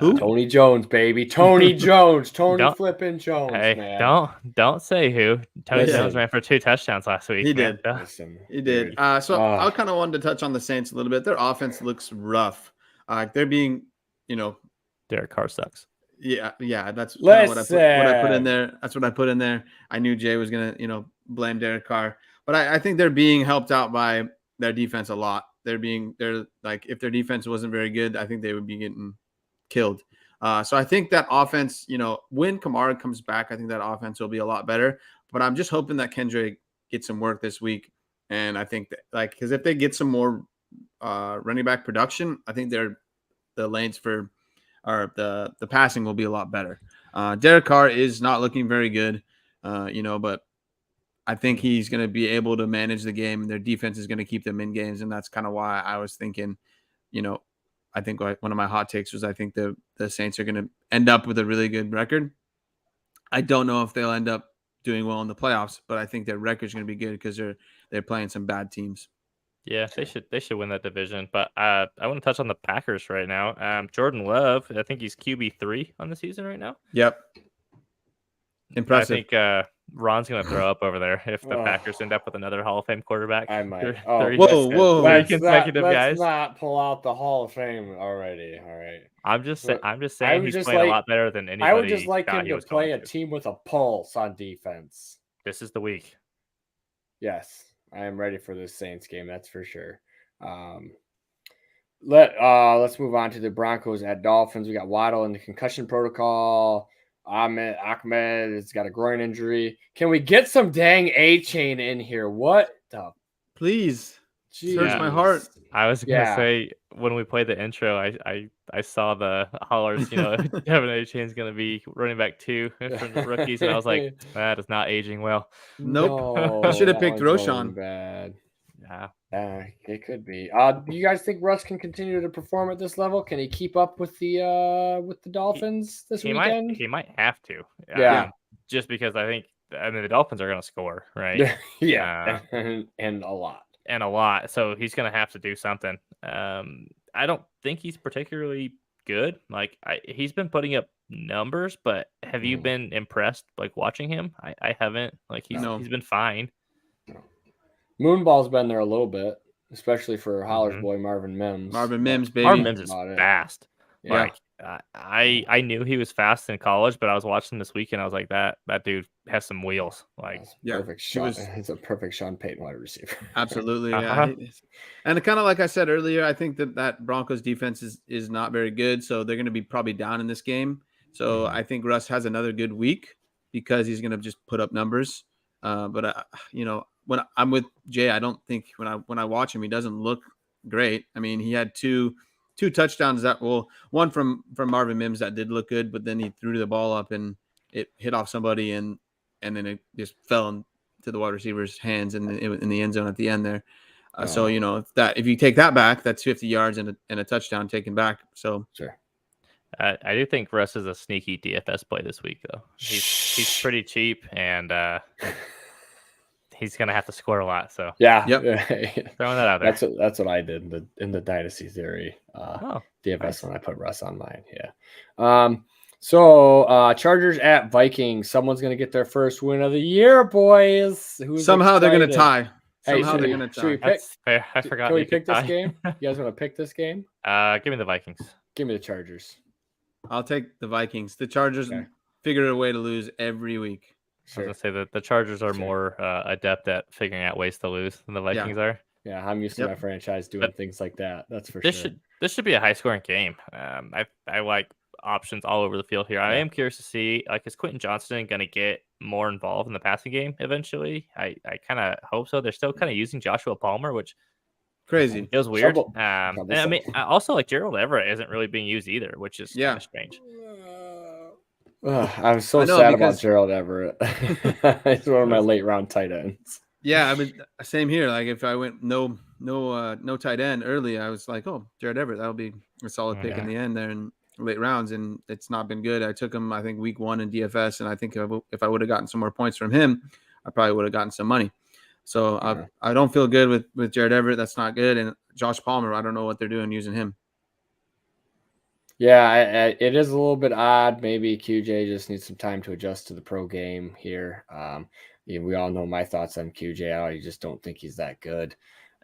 Who? Tony Jones, baby. Tony Jones. Tony flipping Jones, hey, man. Don't say who. Tony Jones ran for 2 touchdowns last week. He did. He did. I kind of wanted to touch on the Saints a little bit. Their offense looks rough. They're being, Derek Carr sucks. Yeah. That's what I put in there. That's what I put in there. I knew Jay was gonna, blame Derek Carr, but I think they're being helped out by their defense a lot. They're like, if their defense wasn't very good, I think they would be getting killed. So I think that offense, when Kamara comes back, I think that offense will be a lot better. But I'm just hoping that Kendrick gets some work this week, and I think that because if they get some more running back production, I think the lanes for. Or the passing will be a lot better. Derek Carr is not looking very good, but I think he's going to be able to manage the game, and their defense is going to keep them in games, and that's kind of why I was thinking, I think one of my hot takes was I think the Saints are going to end up with a really good record. I don't know if they'll end up doing well in the playoffs, but I think their record is going to be good because they're playing some bad teams. Yeah, they should win that division. But I want to touch on the Packers right now. Jordan Love, I think he's QB3 on the season right now. Yep. Impressive. I think Ron's going to throw up over there if the Packers end up with another Hall of Fame quarterback. I might. Whoa. Let's not pull out the Hall of Fame already. All right. I'm just saying he's playing a lot better than anybody. I would just like him to play a team with a pulse on defense. This is the week. Yes. I am ready for this Saints game, that's for sure. Let's move on to the Broncos at Dolphins. We got Waddle in the concussion protocol. Ahmed has got a groin injury. Can we get some dang A-Chain in here? What the? Please. Hurts my heart. I was gonna say when we played the intro, I saw the hollers. Devin A-Chain's gonna be running back 2 from the rookies, and I was like, that is not aging well. Nope. I should have picked Roshan. Bad. Yeah. It could be. Do you guys think Russ can continue to perform at this level? Can he keep up with the Dolphins this weekend? He might have to. Yeah. Just because the Dolphins are gonna score, right? Yeah. And a lot. So he's going to have to do something. I don't think he's particularly good. Like he's been putting up numbers, but have you been impressed like watching him? I haven't. Like he's been fine. Moonball's been there a little bit, especially for Holler's boy Marvin Mims. Baby. Marvin Mims is fast. Yeah. Like I knew he was fast in college, but I was watching this weekend. I was like, that dude has some wheels. Like, perfect shot. He's a perfect Sean Payton wide receiver. Absolutely. Yeah. And kind of like I said earlier, I think that Broncos defense is not very good. So they're going to be probably down in this game. So I think Russ has another good week because he's going to just put up numbers. But when I'm with Jay, I don't think when I watch him, he doesn't look great. I mean, he had two touchdowns one from Marvin Mims that did look good, but then he threw the ball up and it hit off somebody and then it just fell into the wide receiver's hands in the end zone at the end there. So if you take that back, that's 50 yards and a touchdown taken back. So sure. I do think Russ is a sneaky DFS play this week, though. He's pretty cheap and he's gonna have to score a lot. So yeah, throwing that out there. That's what I did in the Dynasty theory DFS nice. When I put Russ on mine. Yeah. So Chargers at Vikings. Someone's gonna get their first win of the year, boys. Somehow they're gonna tie. Hey, Somehow they're gonna tie. That's fair. I forgot. Can we pick this game? You guys want to pick this game? Give me the Vikings. Give me the Chargers. I'll take the Vikings. The Chargers figure a way to lose every week. Sure. I was gonna say that the Chargers are more adept at figuring out ways to lose than the Vikings are. Yeah, I'm used to my franchise doing things like that. That's for sure. This should be a high scoring game. I like options all over the field here. I am curious to see, like, is Quentin Johnston going to get more involved in the passing game eventually? I kind of hope so. They're still kind of using Joshua Palmer, which crazy. Feels weird. And I mean, also like Gerald Everett isn't really being used either, which is kind of strange. I'm so sad about Gerald Everett. He's one of my late round tight ends. Yeah, I mean, same here. Like if I went no tight end early, I was like, oh, Jared Everett, that'll be a solid pick in the end there in late rounds, and it's not been good. I took him, I think, week 1 in DFS, and I think if I would have gotten some more points from him, I probably would have gotten some money. So I don't feel good with Jared Everett. That's not good. And Josh Palmer, I don't know what they're doing using him. Yeah, it is a little bit odd. Maybe QJ just needs some time to adjust to the pro game here. We all know my thoughts on QJ. I just don't think he's that good.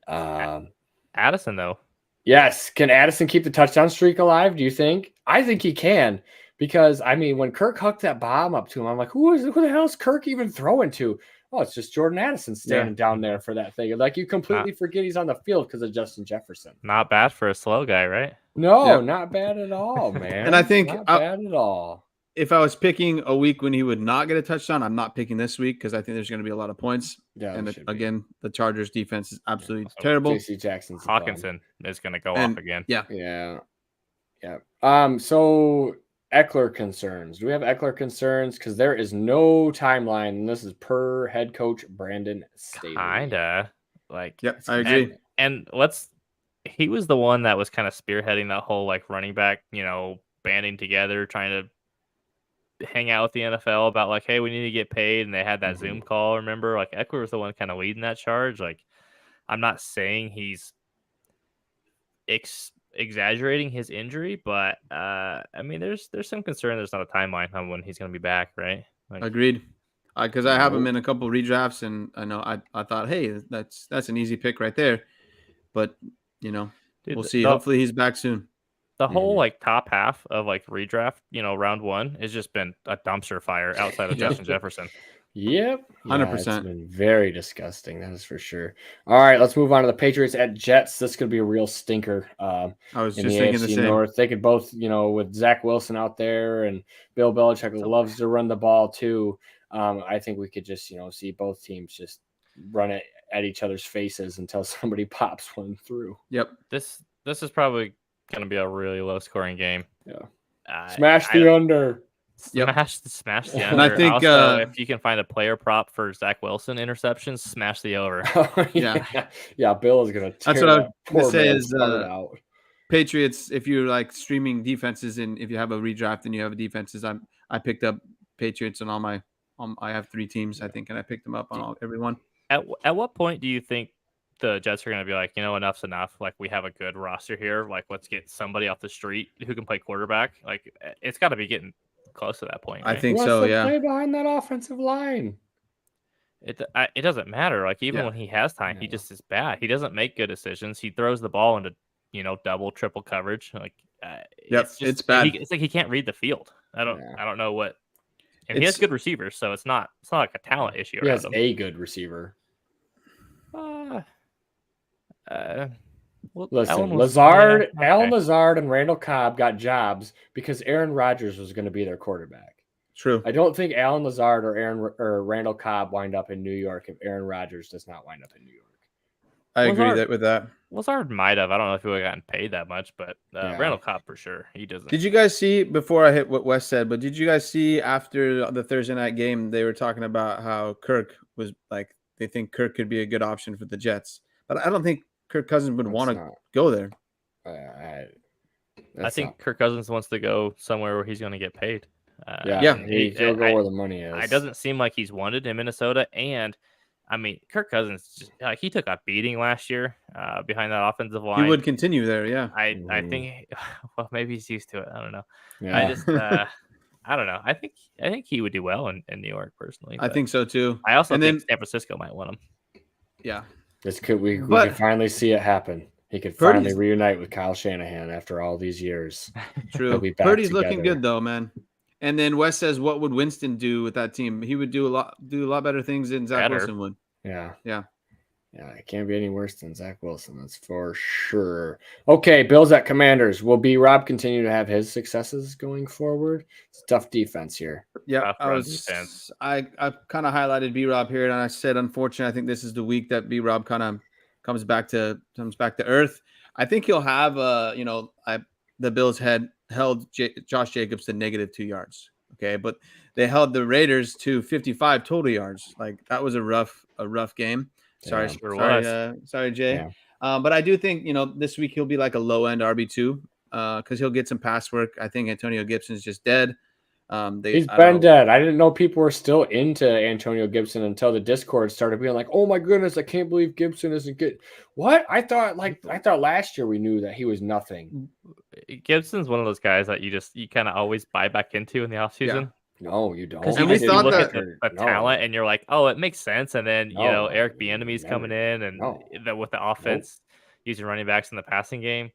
Addison, though. Yes. Can Addison keep the touchdown streak alive, do you think? I think he can. Because, I mean, when Kirk hooked that bomb up to him, I'm like, who the hell is Kirk even throwing to? Oh, it's just Jordan Addison standing down there for that thing. Like, you completely forget he's on the field because of Justin Jefferson. Not bad for a slow guy, right? No, not bad at all, man. And I think not bad at all. If I was picking a week when he would not get a touchdown, I'm not picking this week because I think there's going to be a lot of points. Yeah, and again, the Chargers defense is absolutely terrible. J.C. Jackson's Hawkinson is going to go off again. Yeah. So Eckler concerns. Do we have Eckler concerns? Because there is no timeline, and this is per head coach Brandon Staley. Kinda. Like, yep, I agree. And he was the one that was kind of spearheading that whole like running back, banding together, trying to hang out with the NFL about like, hey, we need to get paid, and they had that Zoom call. Remember, like Eckler was the one kind of leading that charge. Like, I'm not saying he's exaggerating his injury, but I mean, there's some concern. There's not a timeline on when he's going to be back, right? Like, agreed. Because I have him in a couple of redrafts, and I know I thought, hey, that's an easy pick right there. But dude, we'll see. Hopefully, he's back soon. The whole like top half of like redraft, round 1 has just been a dumpster fire outside of Justin Jefferson. Yep. 100%. It's been very disgusting. That is for sure. All right, let's move on to the Patriots at Jets. This could be a real stinker. I was just thinking the same. North. They could both, with Zach Wilson out there and Bill Belichick loves to run the ball too. I think we could just, see both teams just run it at each other's faces until somebody pops one through. Yep. This is probably going to be a really low scoring game. Yeah. Smash the under. Smash the under. And I think also, if you can find a player prop for Zach Wilson interceptions, smash the over. Yeah. Bill is going to. That's what I was going to say is Patriots. If you're like streaming defenses, and if you have a redraft and you have defenses, I picked up Patriots on all my. I have 3 teams, I think, and I picked them up on everyone. At what point do you think the Jets are going to be like, enough's enough. Like, we have a good roster here. Like, let's get somebody off the street who can play quarterback. Like, it's got to be getting close to that point. I Right? think Who wants so. to Yeah. play behind that offensive line? It doesn't matter. Like, even when he has time, he just is bad. He doesn't make good decisions. He throws the ball into double, triple coverage. Like, it's bad. It's like he can't read the field. I don't know what. And he It's- has good receivers, so it's not like a talent issue. He has around him. a good receiver. Listen, Alan Lazard and Randall Cobb got jobs because Aaron Rodgers was going to be their quarterback. True. I don't think Alan Lazard or Randall Cobb wind up in New York if Aaron Rodgers does not wind up in New York. I agree with that. Lazard might have. I don't know if he would have gotten paid that much, but Randall Cobb for sure. He doesn't. Did you guys see, before I hit what Wes said, but did you guys see after the Thursday night game, they were talking about how Kirk was like, they think Kirk could be a good option for the Jets. But I don't think Kirk Cousins would want to go there. I think Kirk Cousins wants to go somewhere where he's going to get paid. He'll go where the money is. It doesn't seem like he's wanted in Minnesota. And, I mean, Kirk Cousins, he took a beating last year behind that offensive line. He would continue there, yeah. I think, well, maybe he's used to it. I don't know. Yeah. I don't know. I think he would do well in New York, personally. I think so, too. I also think San Francisco might want him. Yeah. We could finally see it happen. He could finally reunite with Kyle Shanahan after all these years. True. Purdy's looking good, though, man. And then Wes says, what would Winston do with that team? He would do a lot better things than Zach Wilson would. Yeah. Yeah. Yeah, it can't be any worse than Zach Wilson. That's for sure. Okay, Bills at Commanders. Will B-Rob continue to have his successes going forward? It's a tough defense here. Yeah, I kind of highlighted B-Rob here, and I said, unfortunately, I think this is the week that B-Rob kind of comes back to earth. I think he'll have, the Bills held Josh Jacobs to -2 yards. Okay, but they held the Raiders to 55 total yards. Like, that was a rough game. Sorry, Jay. Yeah. But I do think, this week he'll be like a low end RB2 because he'll get some pass work. I think Antonio Gibson's just dead. He's been dead. I didn't know people were still into Antonio Gibson until the Discord started being like, "Oh my goodness, I can't believe Gibson isn't good." What? I thought last year we knew that he was nothing. Gibson's one of those guys that you kind of always buy back into in the offseason. Yeah. No, you don't. Because we thought look that at the talent, and you're like, "Oh, it makes sense." And then Eric Bieniemy's coming in, and with the offense using running backs in the passing game.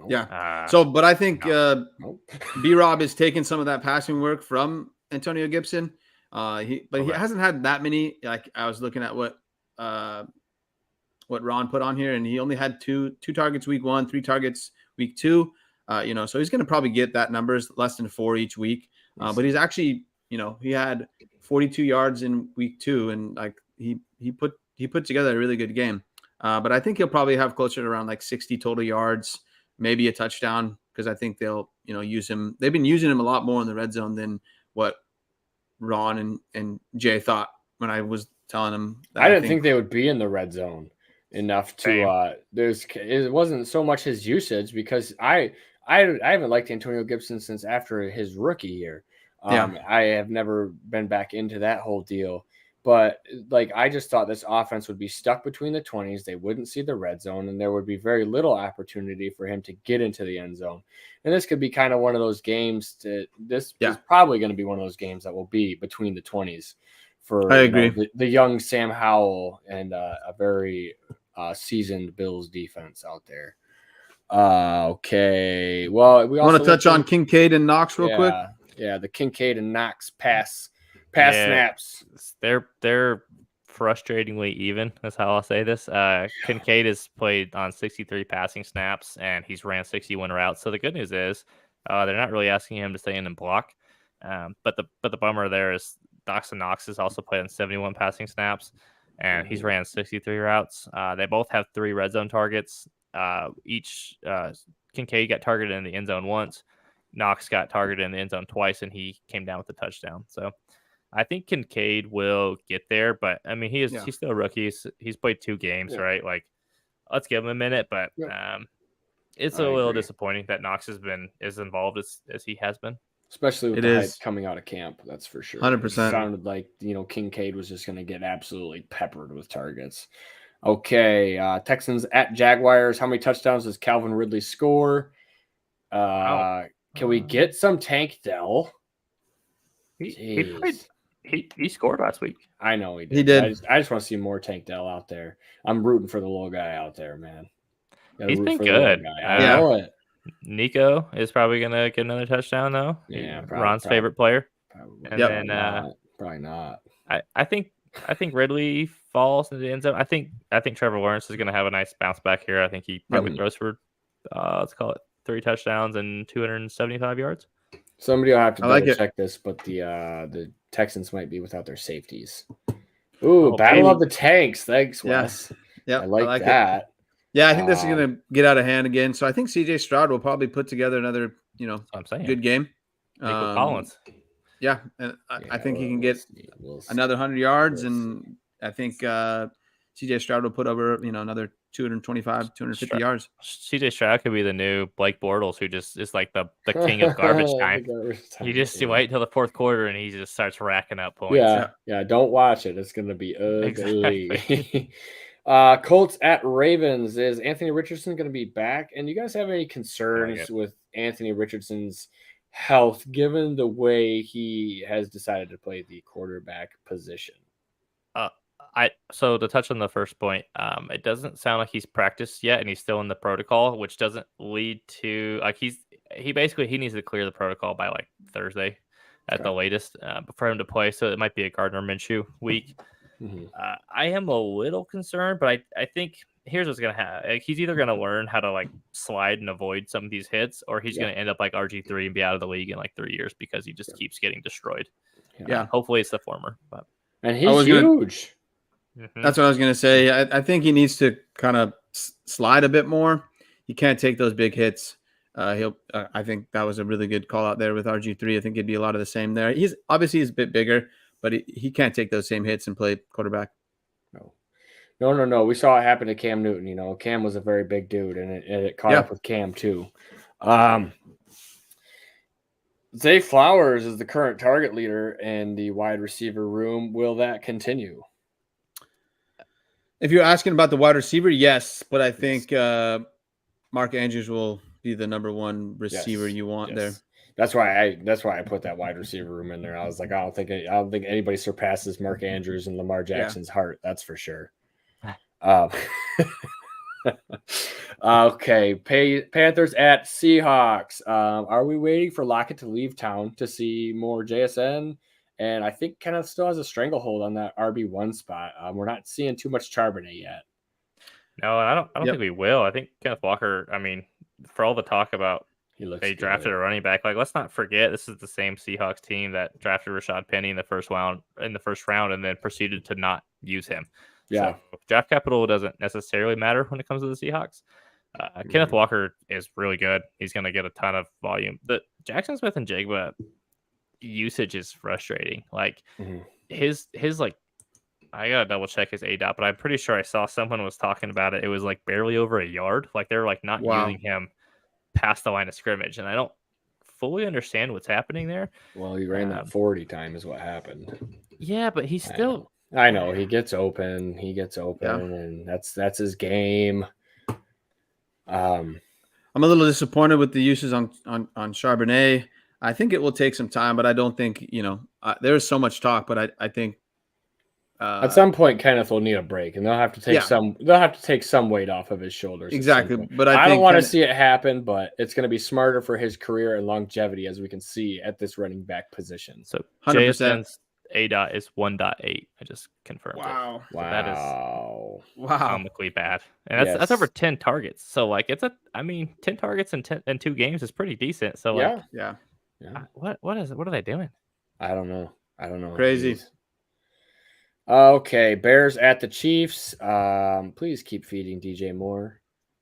Yeah. But I think B-Rob is taking some of that passing work from Antonio Gibson. He hasn't had that many. Like, I was looking at what Ron put on here, and he only had two targets week 1, 3 targets week 2. So he's going to probably get that numbers less than 4 each week. But he's actually, he had 42 yards in week 2, and like he put together a really good game. But I think he'll probably have closer to around like 60 total yards, maybe a touchdown, because I think they'll, use him. They've been using him a lot more in the red zone than what Ron and Jay thought when I was telling him that. I didn't think they would be in the red zone enough to it wasn't so much his usage, because I haven't liked Antonio Gibson since after his rookie year. I have never been back into that whole deal. But like, I just thought this offense would be stuck between the 20s. They wouldn't see the red zone, and there would be very little opportunity for him to get into the end zone. And this could be kind of one of those games this is probably going to be one of those games that will be between the 20s for the young Sam Howell and a very seasoned Bills defense out there. Okay. Well, we want to touch on Kincaid and Knox real quick. Yeah, the Kincaid and Knox pass snaps. They're frustratingly even. That's how I'll say this. Kincaid has played on 63 passing snaps, and he's ran 61 routes. So the good news is they're not really asking him to stay in and block. But the bummer there is Dawson Knox has also played on 71 passing snaps, and he's ran 63 routes. They both have 3 red zone targets. Each Kincaid got targeted in the end zone once. Knox got targeted in the end zone twice, and he came down with the touchdown. So I think Kincaid will get there, but I mean, he's still a rookie. He's played 2 games, right? Like, let's give him a minute, but it's a little disappointing that Knox is involved as he has been. Especially with the hype coming out of camp, that's for sure. 100%. It sounded like, Kincaid was just going to get absolutely peppered with targets. Okay, Texans at Jaguars. How many touchdowns does Calvin Ridley score? Can we get some Tank Dell? He scored last week. I know he did. He did. I just want to see more Tank Dell out there. I'm rooting for the little guy out there, man. He's been good. I know it. Nico is probably gonna get another touchdown though. Yeah, Ron's favorite player. Probably. And then probably not. I think Ridley falls into the end zone. I think Trevor Lawrence is gonna have a nice bounce back here. I think he probably throws for let's call it 3 touchdowns and 275 yards. Somebody will have to check this, but the Texans might be without their safeties. Ooh, battle of the tanks. Thanks, Wes. Yeah, I like that. It. Yeah, I think this is going to get out of hand again. So I think CJ Stroud will probably put together another, good game. Nico Collins. Yeah, and I think he can get another 100 yards, and I think CJ Stroud will put over, another 225, 250 yards. CJ Stroud could be the new Blake Bortles, who just is like the king of garbage time. You just wait until the fourth quarter, and he just starts racking up points. Yeah. Don't watch it. It's going to be ugly. Exactly. Colts at Ravens. Is Anthony Richardson going to be back? And you guys have any concerns with Anthony Richardson's health, given the way he has decided to play the quarterback position? So to touch on the first point, it doesn't sound like he's practiced yet, and he's still in the protocol, which doesn't lead to he needs to clear the protocol by like Thursday at the latest for him to play. So it might be a Gardner Minshew week. Mm-hmm. I am a little concerned, but I think here's what's gonna happen. He's either gonna learn how to like slide and avoid some of these hits, or he's gonna end up like RG3 and be out of the league in like 3 years because he just keeps getting destroyed. Yeah, hopefully it's the former. But and he's huge. That's what I was gonna say. I think he needs to kind of slide a bit more. He can't take those big hits. I think that was a really good call out there with RG3. I think it'd be a lot of the same there. He's a bit bigger, but he can't take those same hits and play quarterback. No. We saw it happen to Cam Newton. Cam was a very big dude, and it caught up with Cam too. Zay Flowers is the current target leader in the wide receiver room. Will that continue? If you're asking about the wide receiver, yes, but I think Mark Andrews will be the number one receiver you want there. That's why I put that wide receiver room in there. I was like, I don't think anybody surpasses Mark Andrews and Lamar Jackson's heart. That's for sure. Okay, Panthers at Seahawks. Are we waiting for Lockett to leave town to see more JSN? And I think Kenneth still has a stranglehold on that RB1 spot. We're not seeing too much Charbonnet yet. No, I don't think we will. I think Kenneth Walker, for all the talk about they drafted a running back, like let's not forget this is the same Seahawks team that drafted Rashad Penny in the first round and then proceeded to not use him. Yeah. So draft capital doesn't necessarily matter when it comes to the Seahawks. Kenneth Walker is really good. He's going to get a ton of volume. The Jackson Smith and Jigba usage is frustrating. Like his like, I gotta double check his ADOT, but I'm pretty sure I saw someone was talking about it. It was like barely over a yard. Like they're like not using him past the line of scrimmage, and I don't fully understand what's happening there. Well, he ran that 40 time is what happened. Yeah, but he's still. I know he gets open, and that's his game. I'm a little disappointed with the uses on Charbonnet. I think it will take some time, but I don't think there's so much talk. But I think at some point Kenneth will need a break, and they'll have to take some weight off of his shoulders. Exactly, but I don't want to see it happen. But it's going to be smarter for his career and longevity, as we can see at this running back position. So 100%. ADOT is 1.8. I just confirmed it. Wow. That is comically bad. And that's over 10 targets. So like 10 targets in 2 games is pretty decent. So yeah. What are they doing? I don't know. Crazy. Okay, Bears at the Chiefs. Please keep feeding DJ Moore.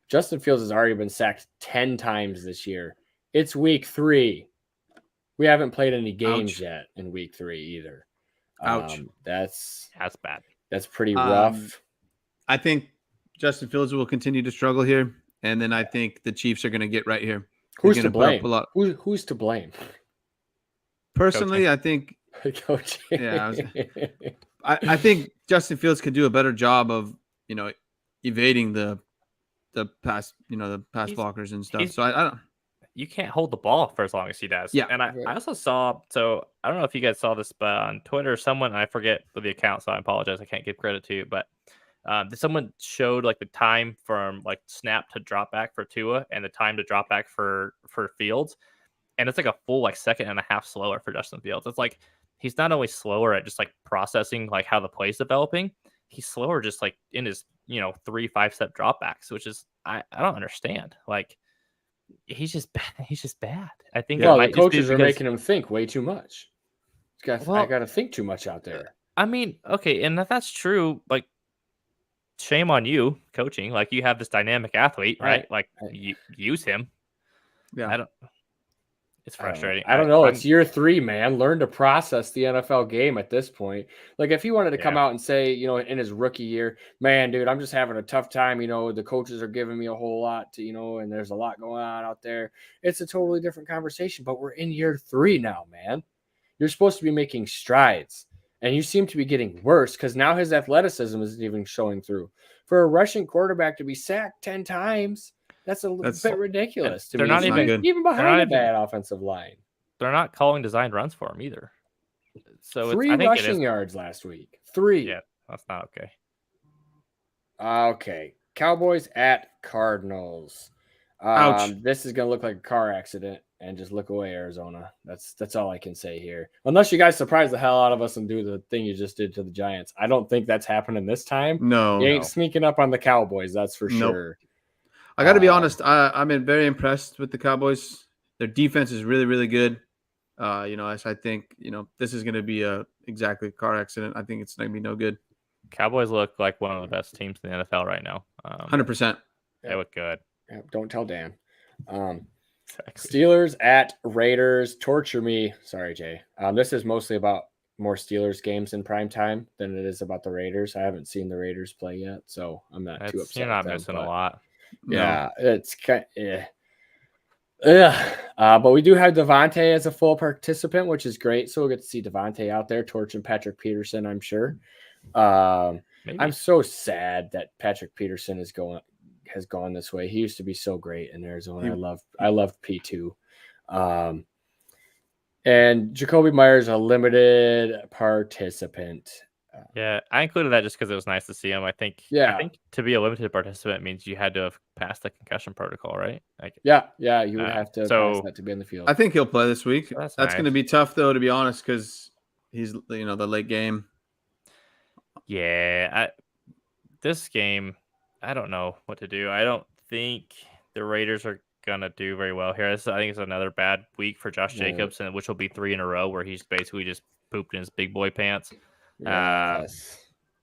Justin Fields has already been sacked 10 times this year. It's week 3. We haven't played any games yet in week 3 either. Ouch. That's bad. That's pretty rough. I think Justin Fields will continue to struggle here, and then I think the Chiefs are going to get right here. Who's to blame? Who's to blame? Personally, I think Coach. I think Justin Fields could do a better job of evading the pass, the pass blockers and stuff. So I don't. You can't hold the ball for as long as he does. Yeah. And I also saw, so I don't know if you guys saw this, but on Twitter, I forget the account, so I apologize. I can't give credit to you, but someone showed like the time from like snap to drop back for Tua and the time to drop back for Fields. And it's like a full like second and a half slower for Justin Fields. It's like, he's not only slower at just like processing like how the play's developing, he's slower just like in his, 3-5 step dropbacks, which is, I don't understand. Like, he's just bad. I think the coaches are making him think way too much. I got to think too much out there. I mean, okay, and if that's true, like, shame on you coaching. Like, you have this dynamic athlete, right? Like, you use him. Yeah, it's frustrating. I don't know. It's year 3, man. Learn to process the NFL game at this point. Like, if he wanted to come out and say, in his rookie year, man, dude, I'm just having a tough time. The coaches are giving me a whole lot to, and there's a lot going on out there. It's a totally different conversation, but we're in year 3 now, man. You're supposed to be making strides, and you seem to be getting worse because now his athleticism isn't even showing through. For a rushing quarterback to be sacked 10 times, that's a bit ridiculous to me. They're not even behind a bad offensive line. They're not calling designed runs for him either. So 3 rushing yards last week. 3. Yeah, that's not okay. Okay. Cowboys at Cardinals. Ouch. This is going to look like a car accident, and just look away, Arizona. That's all I can say here. Unless you guys surprise the hell out of us and do the thing you just did to the Giants. I don't think that's happening this time. No. You ain't sneaking up on the Cowboys, that's for sure. I got to be honest. I'm very impressed with the Cowboys. Their defense is really, really good. As I think, this is going to be exactly a car accident. I think it's going to be no good. Cowboys look like one of the best teams in the NFL right now. 100%. They look good. Yeah, don't tell Dan. Steelers at Raiders. Torture me. Sorry, Jay. This is mostly about more Steelers games in prime time than it is about the Raiders. I haven't seen the Raiders play yet, so I'm not too upset. You're not missing a lot. Yeah, it's kind of, but we do have Devontae as a full participant, which is great. So we'll get to see Devontae out there torching Patrick Peterson, I'm sure. I'm so sad that Patrick Peterson has gone this way. He used to be so great in Arizona. I loved P2. And Jacoby Myers, a limited participant. Yeah, I included that just because it was nice to see him. I think to be a limited participant means you had to have passed the concussion protocol, right? You would have to pass that to be in the field. I think he'll play this week. That's nice. Going to be tough, though, to be honest, because he's the late game. Yeah, this game, I don't know what to do. I don't think the Raiders are gonna do very well here. I think it's another bad week for Josh Jacobs, and which will be 3 in a row where he's basically just pooped in his big boy pants. Yes.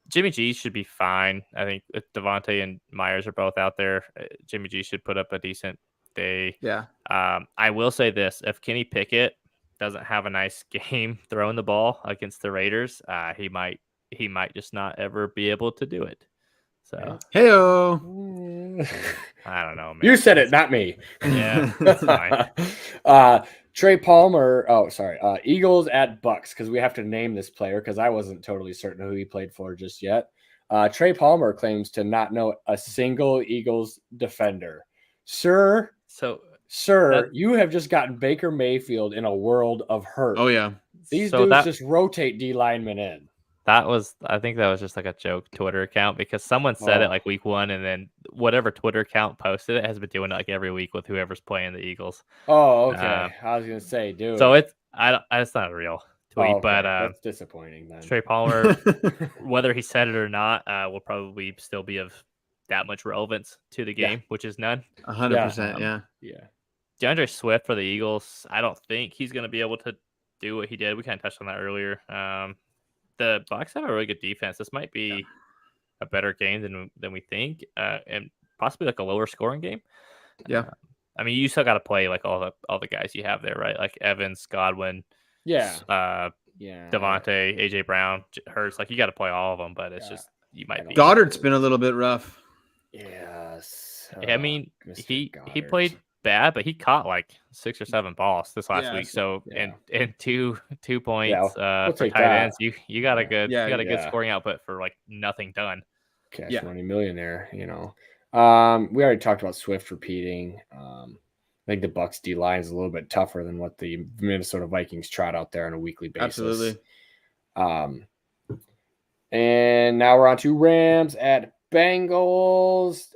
Jimmy G should be fine. I think if Devontae and Myers are both out there, Jimmy G should put up a decent day. Yeah. I will say this: if Kenny Pickett doesn't have a nice game throwing the ball against the Raiders, he might just not ever be able to do it. So hey-o. I don't know, man. You said it, not me. Yeah, that's fine. Trey Palmer. Oh, sorry. Eagles at Bucs, because we have to name this player because I wasn't totally certain who he played for just yet. Trey Palmer claims to not know a single Eagles defender. Sir, you have just gotten Baker Mayfield in a world of hurt. Oh, yeah. These dudes just rotate D linemen in. I think that was just like a joke Twitter account because someone said it like week 1, and then whatever Twitter account posted it has been doing it like every week with whoever's playing the Eagles. Oh, okay. I was gonna say, dude. So it's not a real tweet, but that's disappointing. Then Trey Palmer, whether he said it or not, will probably still be of that much relevance to the game, which is none. 100%. Yeah. DeAndre Swift for the Eagles. I don't think he's gonna be able to do what he did. We kind of touched on that earlier. The Bucs have a really good defense. This might be a better game than we think, and possibly like a lower scoring game. Yeah, I mean, you still got to play like all the guys you have there, right? Like Evans, Godwin, Devontae, AJ Brown, Hurts. Like you got to play all of them, but it's just you might be. Goddard's been a little bit rough. Yes, I mean he played bad, but he caught like 6 or 7 balls this last week. So and 2 points for tight ends. You got a good good scoring output for like nothing done. cash money millionaire. We already talked about Swift repeating. I think the Bucs D line is a little bit tougher than what the Minnesota Vikings trot out there on a weekly basis. Absolutely. And now we're on to Rams at Bengals.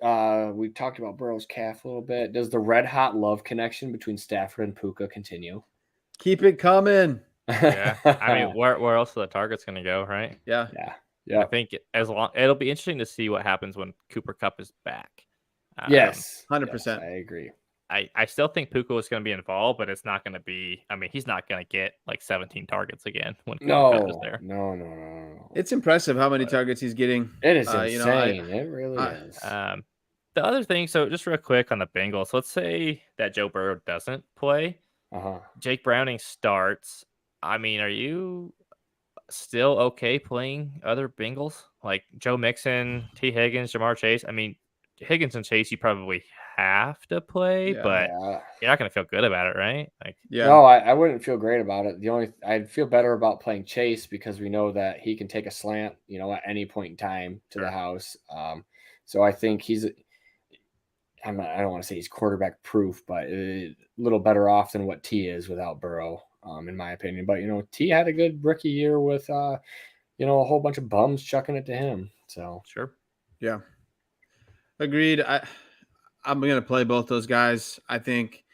We talked about Burrow's calf a little bit. Does the red hot love connection between Stafford and Puka continue? Keep it coming. Yeah. I mean, where else are the targets going to go, right? Yeah. I think it'll be interesting to see what happens when Cooper Kupp is back. Yes. 100%. Yes, I agree. I still think Puka is going to be involved, but it's not going to be. I mean, he's not going to get like 17 targets again when Cooper Kupp is there. No. It's impressive how many targets he's getting. It is insane. It really is. The other thing, so just real quick on the Bengals, let's say that Joe Burrow doesn't play. Jake Browning starts. I mean, are you still okay playing other Bengals like Joe Mixon, T. Higgins, Jamar Chase? I mean, Higgins and Chase, you probably have to play, but you're not going to feel good about it, right? No, I wouldn't feel great about it. I'd feel better about playing Chase because we know that he can take a slant, at any point in time to the house. So I think I don't want to say he's quarterback proof, but a little better off than what T is without Burrow, in my opinion. But T had a good rookie year with a whole bunch of bums chucking it to him. So sure, yeah, agreed. I'm going to play both those guys. I think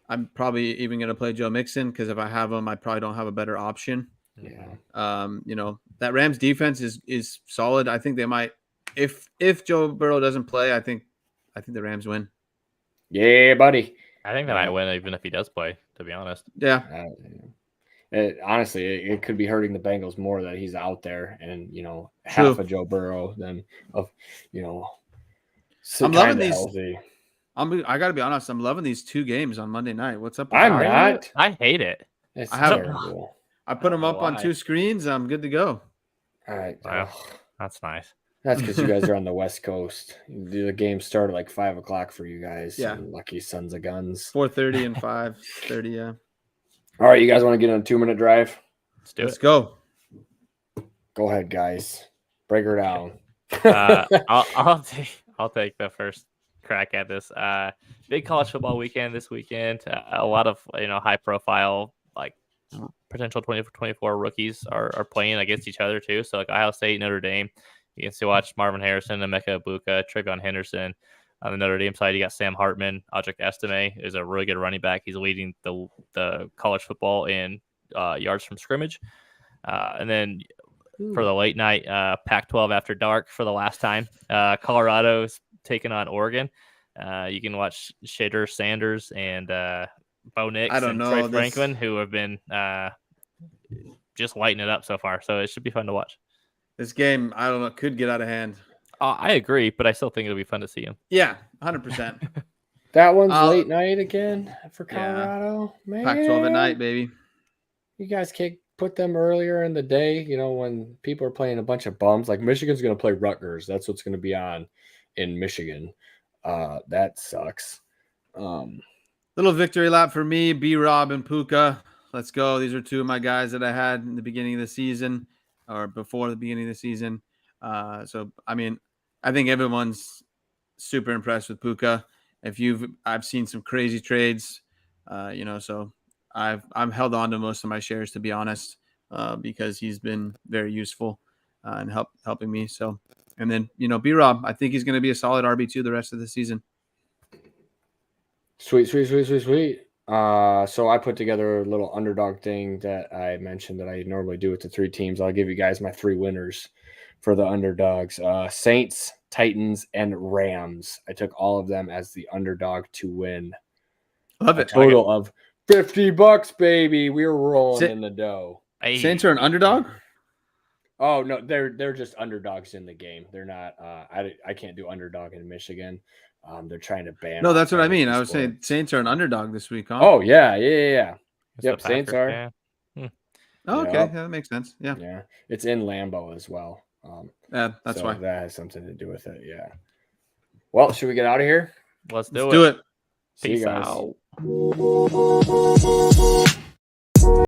I'm probably even going to play Joe Mixon because if I have him, I probably don't have a better option. Yeah. That Rams defense is solid. I think they might, if Joe Burrow doesn't play, I think the Rams win. Yeah, buddy. I think they might win even if he does play, to be honest. Yeah. Honestly, it could be hurting the Bengals more that he's out there and, half of Joe Burrow than of, I'm loving these. I got to be honest. I'm loving these two games on Monday night. What's up? I'm not. I hate it. It's terrible. I put them up on two screens. I'm good to go. All right. Wow. That's nice. That's because you guys are on the West Coast. The game started like 5 o'clock for you guys. Yeah. Lucky sons of guns. 4:30 and 5:30. Yeah. All right. You guys want to get on a 2-minute drive? Let's go. Go ahead, guys. Break her down. I'll take the first crack at this. Big college football weekend this weekend. A lot of high profile like potential 2024 rookies are playing against each other too. So like Ohio State, Notre Dame. You can still watch Marvin Harrison, Emeka Egbuka, Travion Henderson. On the Notre Dame side, you got Sam Hartman. Audric Estime is a really good running back. He's leading the college football in yards from scrimmage. And then for the late night Pac-12 after dark for the last time, Colorado's taking on Oregon. You can watch Shader Sanders and Bo Nix and Trey Franklin, who have been just lighting it up so far. So it should be fun to watch. This game, I don't know, could get out of hand. I agree, but I still think it'll be fun to see him. Yeah, 100%. That one's late night again for Colorado. Yeah. Man. Pac-12 at night, baby. You guys can't put them earlier in the day, when people are playing a bunch of bums. Like Michigan's going to play Rutgers. That's what's going to be on in Michigan. That sucks. Little victory lap for me, B-Rob and Puka. Let's go. These are two of my guys that I had in the beginning of the season or before the beginning of the season. So, I mean, I think everyone's super impressed with Puka. I've seen some crazy trades, so I'm held on to most of my shares, to be honest, because he's been very useful and helping me. So, and then, B-Rob, I think he's going to be a solid RB2 the rest of the season. Sweet. So I put together a little underdog thing that I mentioned that I normally do with the 3 teams. I'll give you guys my 3 winners for the underdogs. Saints, Titans, and Rams. I took all of them as the underdog to win. Love it. A total of $50, baby. We were rolling in the dough. Saints are an underdog? Oh no, they're just underdogs in the game. They're not. I can't do underdog in Michigan. They're trying to ban. No, that's what I mean. I was saying Saints are an underdog this week, huh? Oh yeah. Yep, Saints are. Yeah. Oh, okay, yeah, that makes sense. Yeah, it's in Lambeau as well. Yeah, that's why that has something to do with it. Yeah. Well, should we get out of here? Let's do it. it. See you guys. Peace out.